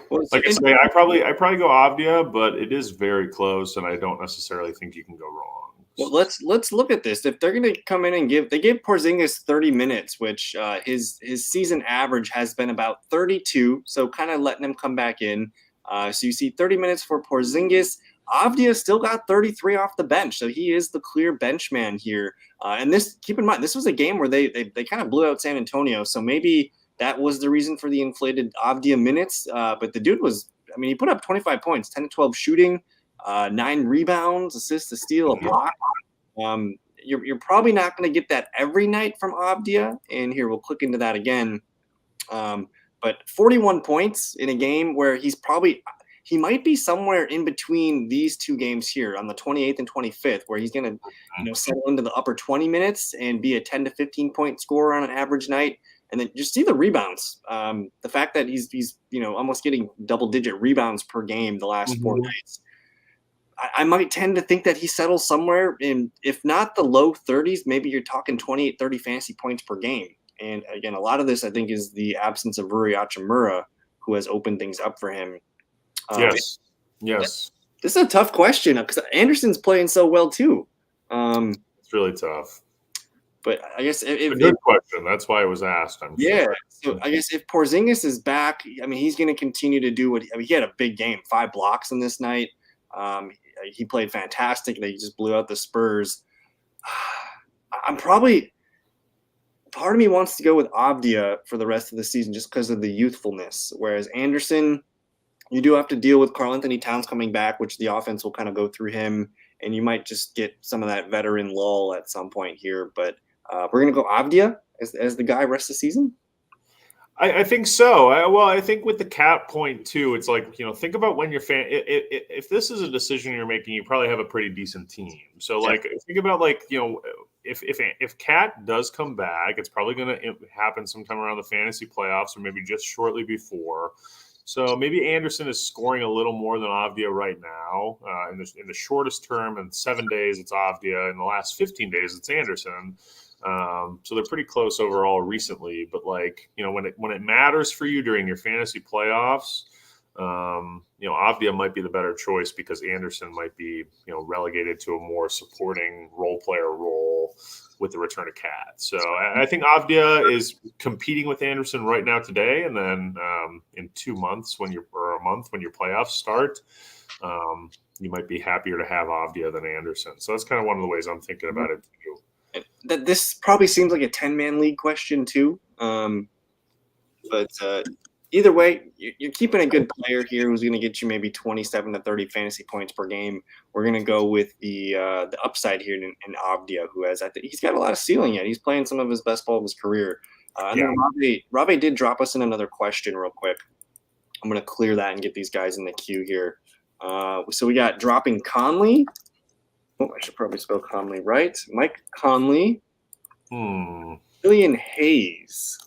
like I say, I probably go Avdia, but it is very close, and I don't necessarily think you can go wrong. Well, let's look at this. If they're going to come in and give Porzingis 30 minutes, which his season average has been about 32, so kind of letting him come back in. So you see 30 minutes for Porzingis. Avdia still got 33 off the bench, so he is the clear bench man here. And this, keep in mind, this was a game where they kind of blew out San Antonio, so maybe that was the reason for the inflated Avdia minutes. But the dude he put up 25 points, 10 to 12 shooting, 9 rebounds, assist, a steal, a block. You're probably not going to get that every night from Avdia, and here we'll click into that again. But 41 points in a game where he might be somewhere in between these two games here on the 28th and 25th, where he's going to settle into the upper 20 minutes and be a 10 to 15 point scorer on an average night. And then just see the rebounds. The fact that he's almost getting double-digit rebounds per game the last 4 nights. I might tend to think that he settles somewhere in, if not the low 30s, maybe you're talking 28, 30 fantasy points per game. And again, a lot of this, I think, is the absence of Rui Hachimura, who has opened things up for him. Yes. This is a tough question because Anderson's playing so well too. It's really tough. But I guess it's a good question. That's why it was asked. I'm sure. So I guess if Porzingis is back, he's going to continue to do he had a big game, 5 blocks in this night. He played fantastic. They just blew out the Spurs. Part of me wants to go with Avdia for the rest of the season just because of the youthfulness. Whereas Anderson, you do have to deal with Karl-Anthony Towns coming back, which the offense will kind of go through him, and you might just get some of that veteran lull at some point here. But we're going to go Avdia as the guy rest of the season. I think so. I think with the cap point too, it's like, think about when you're if this is a decision you're making, you probably have a pretty decent team. So think about if Cat does come back, it's probably going to happen sometime around the fantasy playoffs or maybe just shortly before. So maybe Anderson is scoring a little more than Avdia right now. In the shortest term, in 7 days, it's Avdia. In the last 15 days, it's Anderson. So they're pretty close overall recently. But like, when it matters for you during your fantasy playoffs, Avdia might be the better choice because Anderson might be, relegated to a more supporting role player role with the return of Cat. So I think Avdia is competing with Anderson right now today, and then in 2 months or a month when your playoffs start, you might be happier to have Avdia than Anderson. So that's kind of one of the ways I'm thinking about it too. That this probably seems like a 10-man league question too. But either way, you're keeping a good player here who's going to get you maybe 27 to 30 fantasy points per game. We're going to go with the upside here in Avdia, who has, I think he's got a lot of ceiling yet. He's playing some of his best ball of his career. And then Rave did drop us in another question real quick. I'm going to clear that and get these guys in the queue here. So we got dropping Conley. Oh, I should probably spell Conley right. Mike Conley. Killian Hayes.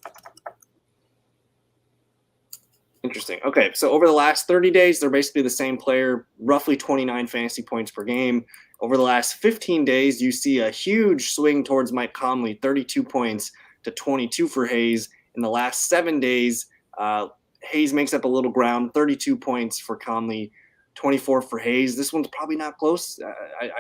Interesting. Okay, so over the last 30 days, they're basically the same player, roughly 29 fantasy points per game. Over the last 15 days, you see a huge swing towards Mike Conley, 32 points to 22 for Hayes. In the last 7 days, Hayes makes up a little ground, 32 points for Conley, 24 for Hayes. This one's probably not close.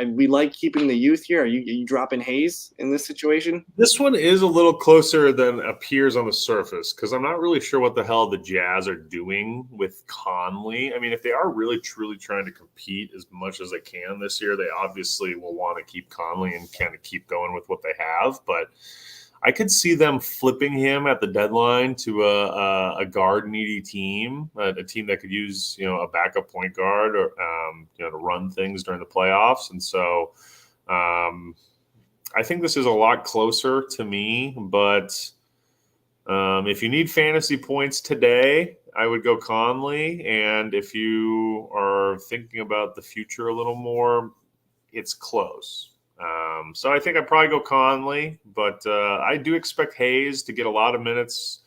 We like keeping the youth here. Are you dropping Hayes in this situation? This one is a little closer than appears on the surface because I'm not really sure what the hell the Jazz are doing with Conley. I mean, if they are really, truly trying to compete as much as they can this year, they obviously will want to keep Conley and kind of keep going with what they have. But I could see them flipping him at the deadline to a guard needy team, a team that could use, a backup point guard or, to run things during the playoffs. And so I think this is a lot closer to me, but if you need fantasy points today, I would go Conley. And if you are thinking about the future a little more, it's close. So I think I'd probably go Conley, but I do expect Hayes to get a lot of minutes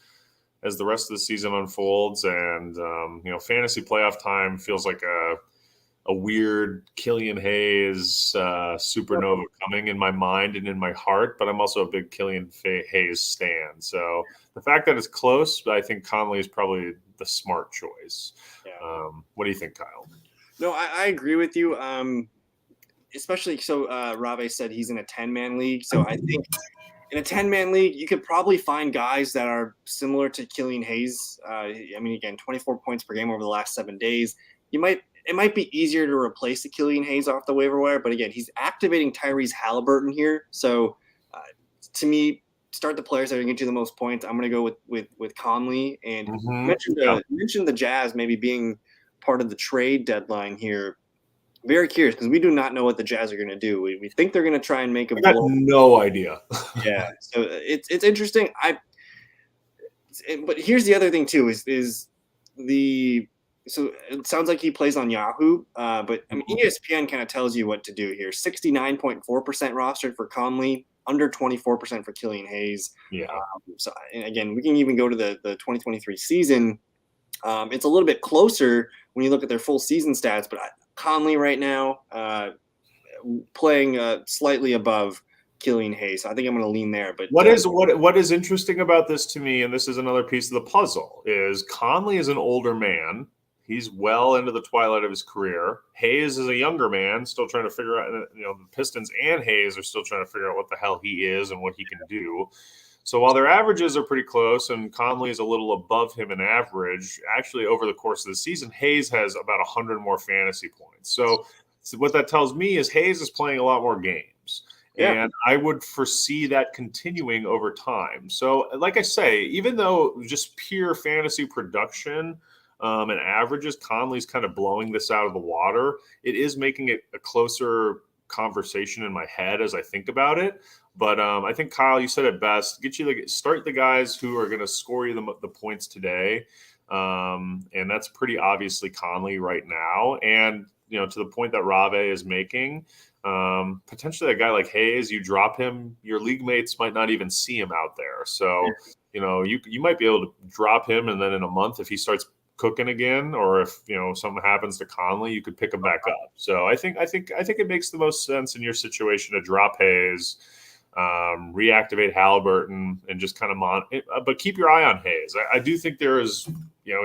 as the rest of the season unfolds. And, fantasy playoff time feels like a weird Killian Hayes supernova coming in my mind and in my heart, but I'm also a big Killian Hayes stan. So the fact that it's close, I think Conley is probably the smart choice. Yeah. What do you think, Kyle? No, I agree with you. Especially so Rave said he's in a 10-man league. So I think in a 10-man league, you could probably find guys that are similar to Killian Hayes. Again, 24 points per game over the last 7 days. It might be easier to replace the Killian Hayes off the waiver wire, but again, he's activating Tyrese Halliburton here. So to me, start the players that are going to get you the most points. I'm going to go with Conley. And you mentioned the Jazz maybe being part of the trade deadline here. Very curious because we do not know what the Jazz are going to do. We think they're going to try and make a I got no idea. Yeah, so it's interesting. But here's the other thing too so it sounds like he plays on Yahoo, but I mean ESPN kind of tells you what to do here. 69.4% rostered for Conley, under 24% for Killian Hayes. Yeah. So and again, we can even go to the 2023 season. It's a little bit closer when you look at their full season stats, but Conley right now playing slightly above Killian Hayes. So I think I'm going to lean there. But what is interesting about this to me, and this is another piece of the puzzle, is Conley is an older man. He's well into the twilight of his career. Hayes is a younger man, still trying to figure out. The Pistons and Hayes are still trying to figure out what the hell he is and what he can do. So while their averages are pretty close and Conley is a little above him in average, actually over the course of the season, Hayes has about 100 more fantasy points. So what that tells me is Hayes is playing a lot more games. Yeah. And I would foresee that continuing over time. So like I say, even though just pure fantasy production and averages, Conley's kind of blowing this out of the water, it is making it a closer conversation in my head as I think about it. But I think, Kyle, you said it best. Start the guys who are going to score you the points today. And that's pretty obviously Conley right now. And, to the point that Rave is making, potentially a guy like Hayes, you drop him, your league mates might not even see him out there. So, you might be able to drop him. And then in a month, if he starts cooking again, or if something happens to Conley, you could pick him back up. So I think it makes the most sense in your situation to drop Hayes. reactivate Halliburton, and just kind of but keep your eye on Hayes. I do think there is,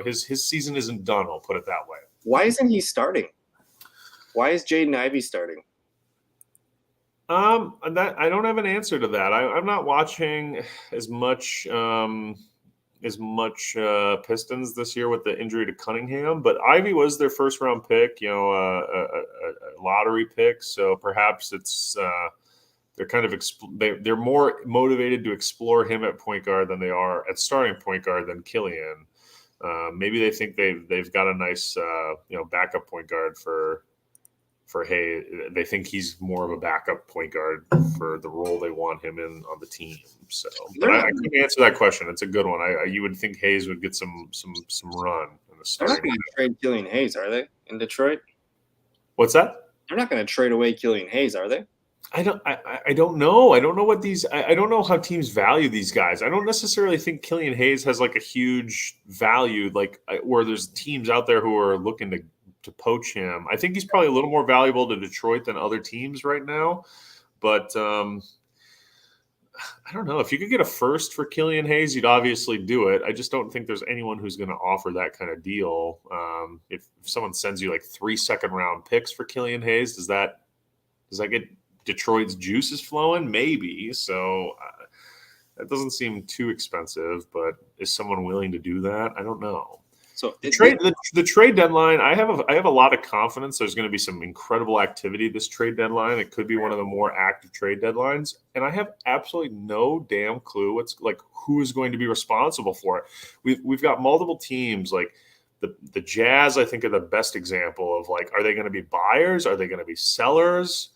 his season isn't done. I'll put it that way. Why isn't he starting? Why is Jaden Ivey starting? That I don't have an answer to that. I'm not watching as much Pistons this year with the injury to Cunningham, but Ivy was their first round pick, a lottery pick. So perhaps it's they're kind of they're more motivated to explore him at point guard than they are at starting point guard than Killian. Maybe they think they've got a nice backup point guard for Hayes. They think he's more of a backup point guard for the role they want him in on the team. So, but I couldn't answer that question. It's a good one. You would think Hayes would get some run in the They're starting. not going to trade Killian Hayes, are they, in Detroit? What's that? They're not going to trade away Killian Hayes, are they? I don't know. I don't know what these. I don't know how teams value these guys. I don't necessarily think Killian Hayes has like a huge value, where there's teams out there who are looking to poach him. I think he's probably a little more valuable to Detroit than other teams right now. But I don't know. If you could get a first for Killian Hayes, you'd obviously do it. I just don't think there's anyone who's going to offer that kind of deal. If someone sends you like 3 second-round picks for Killian Hayes, does that get Detroit's juices flowing? Maybe. So that doesn't seem too expensive, but is someone willing to do that? I don't know. So the trade deadline, I have a lot of confidence there's going to be some incredible activity this trade deadline. It could be one of the more active trade deadlines, and I have absolutely no damn clue who is going to be responsible for it. We've got multiple teams like the Jazz. I think are the best example of are they going to be buyers? Are they going to be sellers?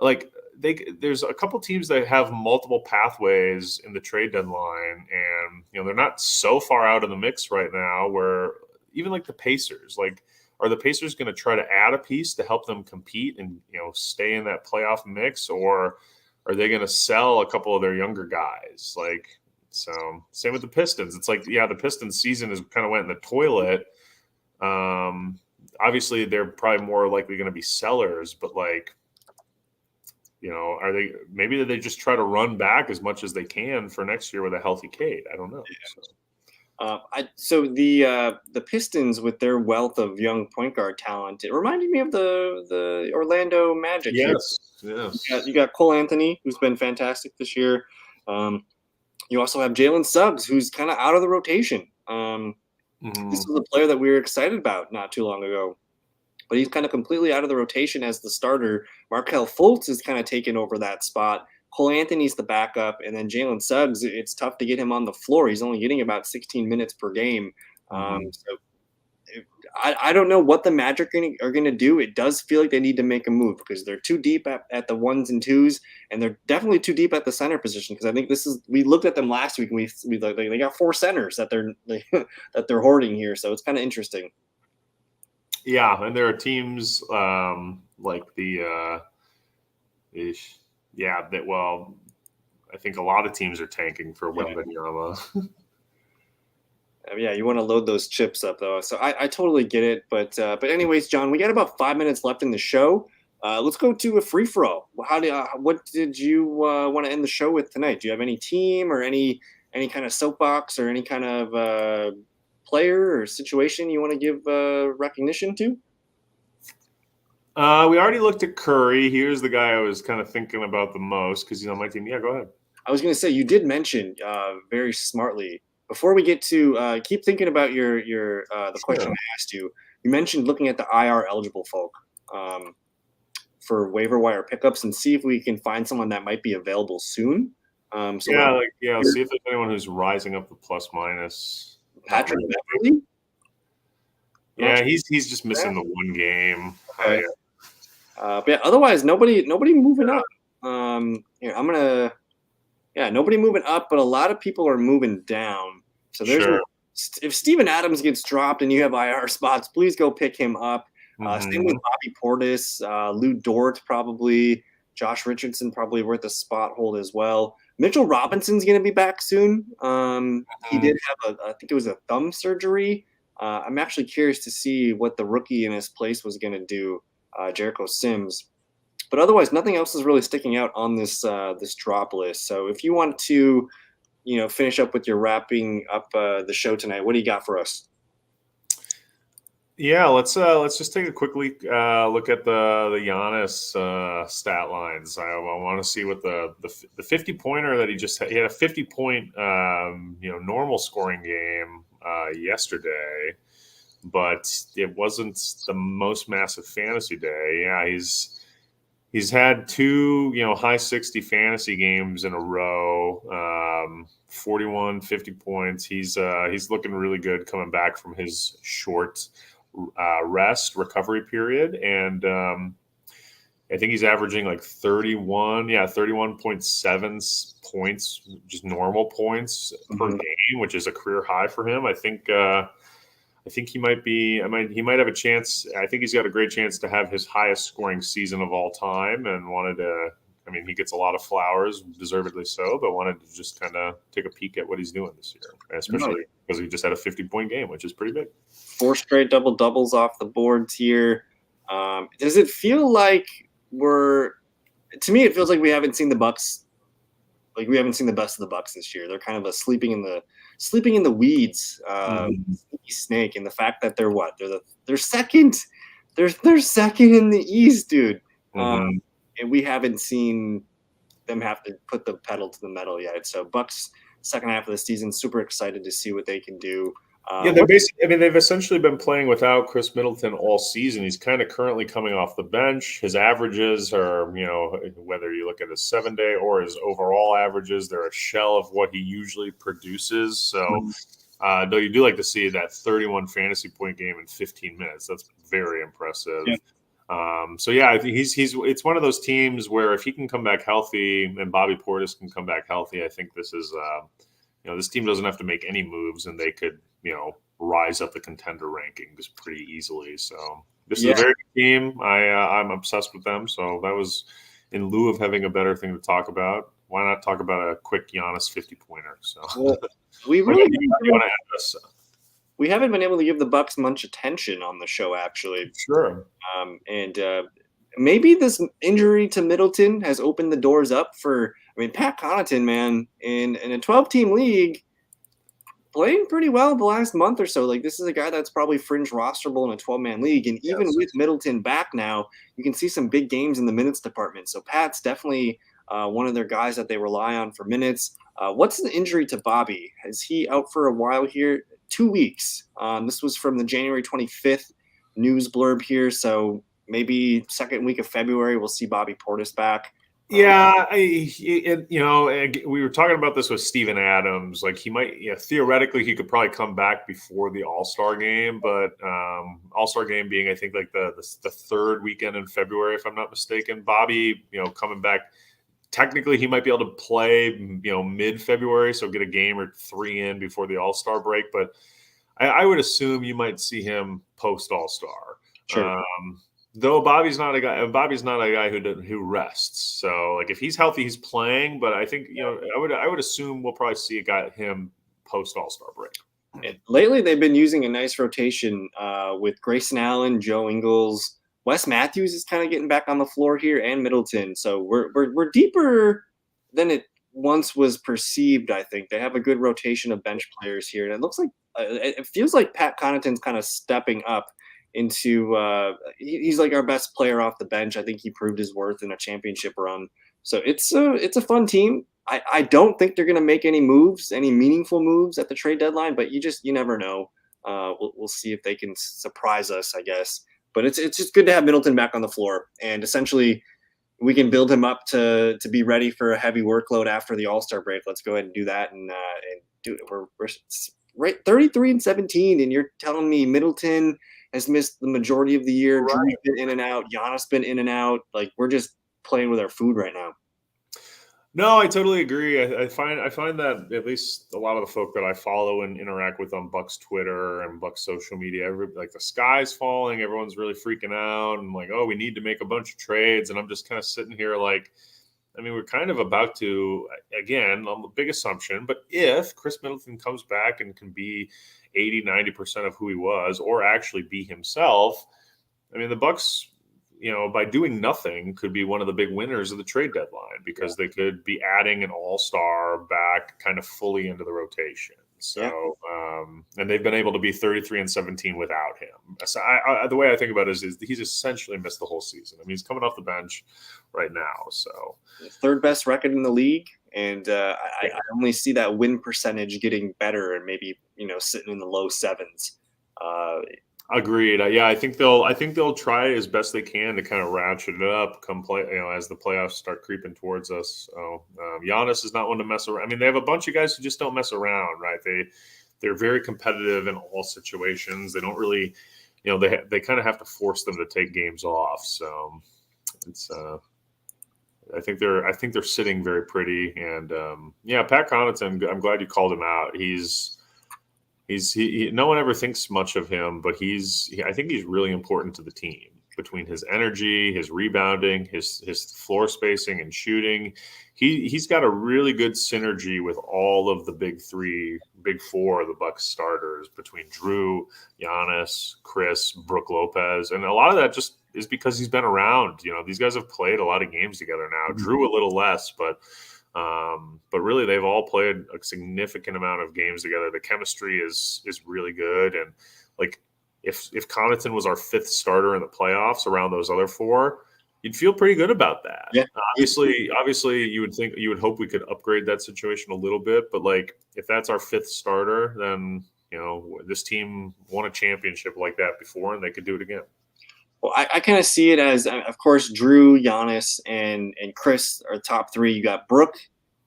There's a couple teams that have multiple pathways in the trade deadline, and they're not so far out of the mix right now. Where even the Pacers, are the Pacers going to try to add a piece to help them compete and stay in that playoff mix, or are they going to sell a couple of their younger guys? So same with the Pistons. It's the Pistons season has kind of went in the toilet. Obviously they're probably more likely going to be sellers, but maybe they just try to run back as much as they can for next year with a healthy Cade. I don't know. So the Pistons, with their wealth of young point guard talent, it reminded me of the Orlando Magic. Yes. You got Cole Anthony, who's been fantastic this year. You also have Jalen Suggs, who's kind of out of the rotation. This was a player that we were excited about not too long ago, but he's kind of completely out of the rotation as the starter. Markelle Fultz has kind of taken over that spot. Cole Anthony's the backup, and then Jalen Suggs, it's tough to get him on the floor. He's only getting about 16 minutes per game. I don't know what the Magic are going to do. It does feel like they need to make a move because they're too deep at the ones and twos, and they're definitely too deep at the center position. Because I think we looked at them last week, and they got 4 centers that they're hoarding here. So it's kind of interesting. Yeah, and there are teams I think a lot of teams are tanking for Wembanyama. Yeah, you want to load those chips up though. So I totally get it. But anyways, John, we got about 5 minutes left in the show. Let's go to a free for all. What did you want to end the show with tonight? Do you have any team or any kind of soapbox or any kind of player or situation you want to give recognition to? We already looked at Curry. Here's the guy I was kind of thinking about the most because he's on my team. Yeah, go ahead. I was going to say, you did mention very smartly, before we get to keep thinking about the question I asked you. You mentioned looking at the IR eligible folk for waiver wire pickups and see if we can find someone that might be available soon. See if there's anyone who's rising up the plus minus. Patrick Beverly? Yeah, he's just missing the one game. Okay. But yeah, otherwise nobody moving up. Nobody moving up, but a lot of people are moving down. So if Steven Adams gets dropped and you have IR spots, please go pick him up. Same with Bobby Portis, Lou Dort probably, Josh Richardson probably worth a spot hold as well. Mitchell Robinson's going to be back soon. He did have I think it was a thumb surgery. I'm actually curious to see what the rookie in his place was going to do, Jericho Sims. But otherwise, nothing else is really sticking out on this drop list. So if you want to, finish up with your wrapping up the show tonight, what do you got for us? Yeah, let's just take a quick look at the Giannis stat lines. I want to see what the 50 pointer that he had a 50-point normal scoring game yesterday, but it wasn't the most massive fantasy day. Yeah, he's had two high 60 fantasy games in a row. 41, 50 points. He's looking really good coming back from his short recovery period, and I think he's averaging like 31.7 points, just normal points per game, which is a career high for him. I think he might have a chance. I think he's got a great chance to have his highest scoring season of all time, and he gets a lot of flowers, deservedly so, but wanted to just kind of take a peek at what he's doing this year, especially because he just had a 50-point game, which is pretty big. 4 straight double doubles off the boards here. Does it feel like to me, it feels like we haven't seen the Bucks. Like we haven't seen the best of the Bucks this year. They're kind of sleeping in the weeds, snake. And the fact that they're second, they're second in the East, dude. And we haven't seen them have to put the pedal to the metal yet. So Bucks second half of the season, super excited to see what they can do. They've essentially been playing without Chris Middleton all season. He's kind of currently coming off the bench. His averages are, whether you look at his 7-day or his overall averages, they're a shell of what he usually produces. So, though you do like to see that 31 fantasy point game in 15 minutes, that's very impressive. Yeah. I think it's one of those teams where if he can come back healthy and Bobby Portis can come back healthy, I think this is, this team doesn't have to make any moves and they could, rise up the contender rankings pretty easily. So this is a very good team. I'm obsessed with them. So that was in lieu of having a better thing to talk about. Why not talk about a quick Giannis 50-pointer? So we haven't been able to give the Bucks much attention on the show, actually. Sure. Maybe this injury to Middleton has opened the doors up for. Pat Connaughton, man, in a 12-team league, playing pretty well the last month or so. Like, this is a guy that's probably fringe rosterable in a 12-man league. And even with Middleton back now, you can see some big games in the minutes department. So Pat's definitely one of their guys that they rely on for minutes. What's the injury to Bobby? Is he out for a while here? 2 weeks. This was from the January 25th news blurb here. So maybe second week of February, we'll see Bobby Portis back. Yeah, we were talking about this with Steven Adams. Like he might, theoretically, he could probably come back before the All-Star game, but All-Star game being, I think, like the third weekend in February, if I'm not mistaken. Bobby, coming back, technically he might be able to play, mid-February, so get a game or 3 in before the All-Star break. But I would assume you might see him post All-Star. Sure. Though Bobby's not a guy who rests. So like if he's healthy, he's playing. But I think I would assume we'll probably see him post All-Star break. And lately, they've been using a nice rotation with Grayson Allen, Joe Ingles, Wes Matthews is kind of getting back on the floor here, and Middleton. So we're deeper than it once was perceived. I think they have a good rotation of bench players here, and it looks like it feels like Pat Connaughton's kind of stepping up into he's like our best player off the bench. I think he proved his worth in a championship run. So it's a fun team. I don't think they're going to make any meaningful moves at the trade deadline, but you never know. We'll see if they can surprise us, I guess. But it's just good to have Middleton back on the floor, and essentially we can build him up to be ready for a heavy workload after the All-Star break. Let's go ahead and do that and do it. We're right 33-17, and you're telling me Middleton has missed the majority of the year. Right. Drew's been in and out. Giannis been in and out. Like, we're just playing with our food right now. No, I totally agree. I find that at least a lot of the folk that I follow and interact with on Bucks Twitter and Bucks social media, like the sky's falling. Everyone's really freaking out and like, oh, we need to make a bunch of trades. And I'm just kind of sitting here like, we're kind of about to, again, on the big assumption, but if Chris Middleton comes back and can be 80-90% of who he was, or actually be himself, the Bucks, by doing nothing, could be one of the big winners of the trade deadline, because they could be adding an all-star back kind of fully into the rotation. So, and they've been able to be 33-17 without him. So the way I think about it is he's essentially missed the whole season. I mean, he's coming off the bench right now. So third best record in the league. And I only see that win percentage getting better and maybe, sitting in the low sevens. Agreed. Yeah, I think they'll try as best they can to kind of ratchet it up come play, as the playoffs start creeping towards us. So Giannis is not one to mess around. I mean, they have a bunch of guys who just don't mess around, right? They're very competitive in all situations. They don't really, they kind of have to force them to take games off. So it's I think they're sitting very pretty. And Pat Connaughton, I'm glad you called him out. He no one ever thinks much of him, but I think he's really important to the team, between his energy, his rebounding, his floor spacing and shooting. He's got a really good synergy with all of the big four of the Bucks starters, between Drew, Giannis, Chris, Brook Lopez. And a lot of that just is because he's been around. These guys have played a lot of games together now. Drew a little less, but really they've all played a significant amount of games together. The chemistry is really good. And like, if Connaughton was our fifth starter in the playoffs around those other four, you'd feel pretty good about that. Yeah. Obviously you would hope we could upgrade that situation a little bit, but like, if that's our fifth starter, then, this team won a championship like that before and they could do it again. Well, I kind of see it as, of course, Drew, Giannis, and Chris are top three. You got Brook,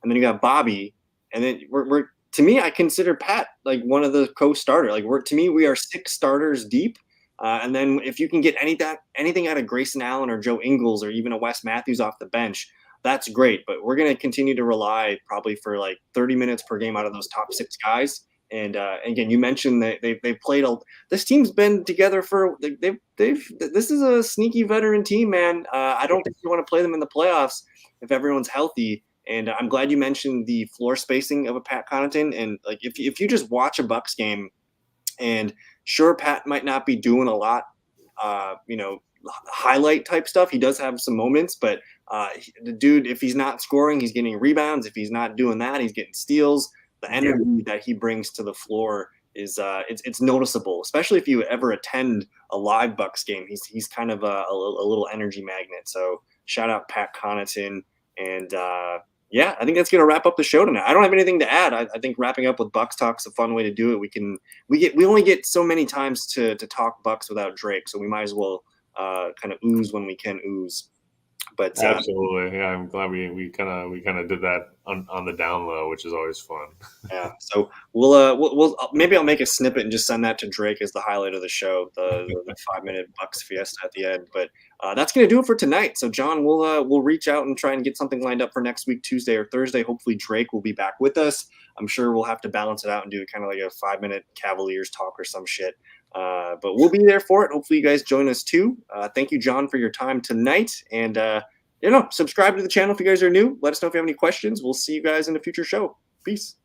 and then you got Bobby, and then we're to me, I consider Pat like one of the co-starter. Like we are 6 starters deep, and then if you can get anything out of Grayson Allen or Joe Ingles or even a Wes Matthews off the bench, that's great. But we're going to continue to rely probably for like 30 minutes per game out of those top 6 guys. And again, you mentioned that they've played this team's been together for this is a sneaky veteran team, man. I don't think you want to play them in the playoffs if everyone's healthy. And I'm glad you mentioned the floor spacing of a Pat Connaughton. And like, if you just watch a Bucks game, and sure, Pat might not be doing a lot, highlight type stuff. He does have some moments, but the dude, if he's not scoring, he's getting rebounds. If he's not doing that, he's getting steals. The energy that he brings to the floor is it's noticeable, especially if you ever attend a live Bucks game. He's kind of a little energy magnet. So shout out Pat Connaughton. And I think that's gonna wrap up the show tonight. I don't have anything to add. I think wrapping up with Bucks talk's a fun way to do it. We only get so many times to talk Bucks without Drake, so we might as well kind of ooze when we can ooze. But absolutely, yeah, I'm glad we kind of did that on the down low, which is always fun. Yeah, so we'll maybe I'll make a snippet and just send that to Drake as the highlight of the show, the 5-minute Bucks fiesta at the end. But that's gonna do it for tonight. So John, we'll reach out and try and get something lined up for next week, Tuesday or Thursday. Hopefully Drake will be back with us. I'm sure we'll have to balance it out and do kind of like a 5-minute Cavaliers talk or some shit. But we'll be there for it. Hopefully you guys join us too. Thank you, John, for your time tonight. And subscribe to the channel if you guys are new. Let us know if you have any questions. We'll see you guys in a future show. Peace.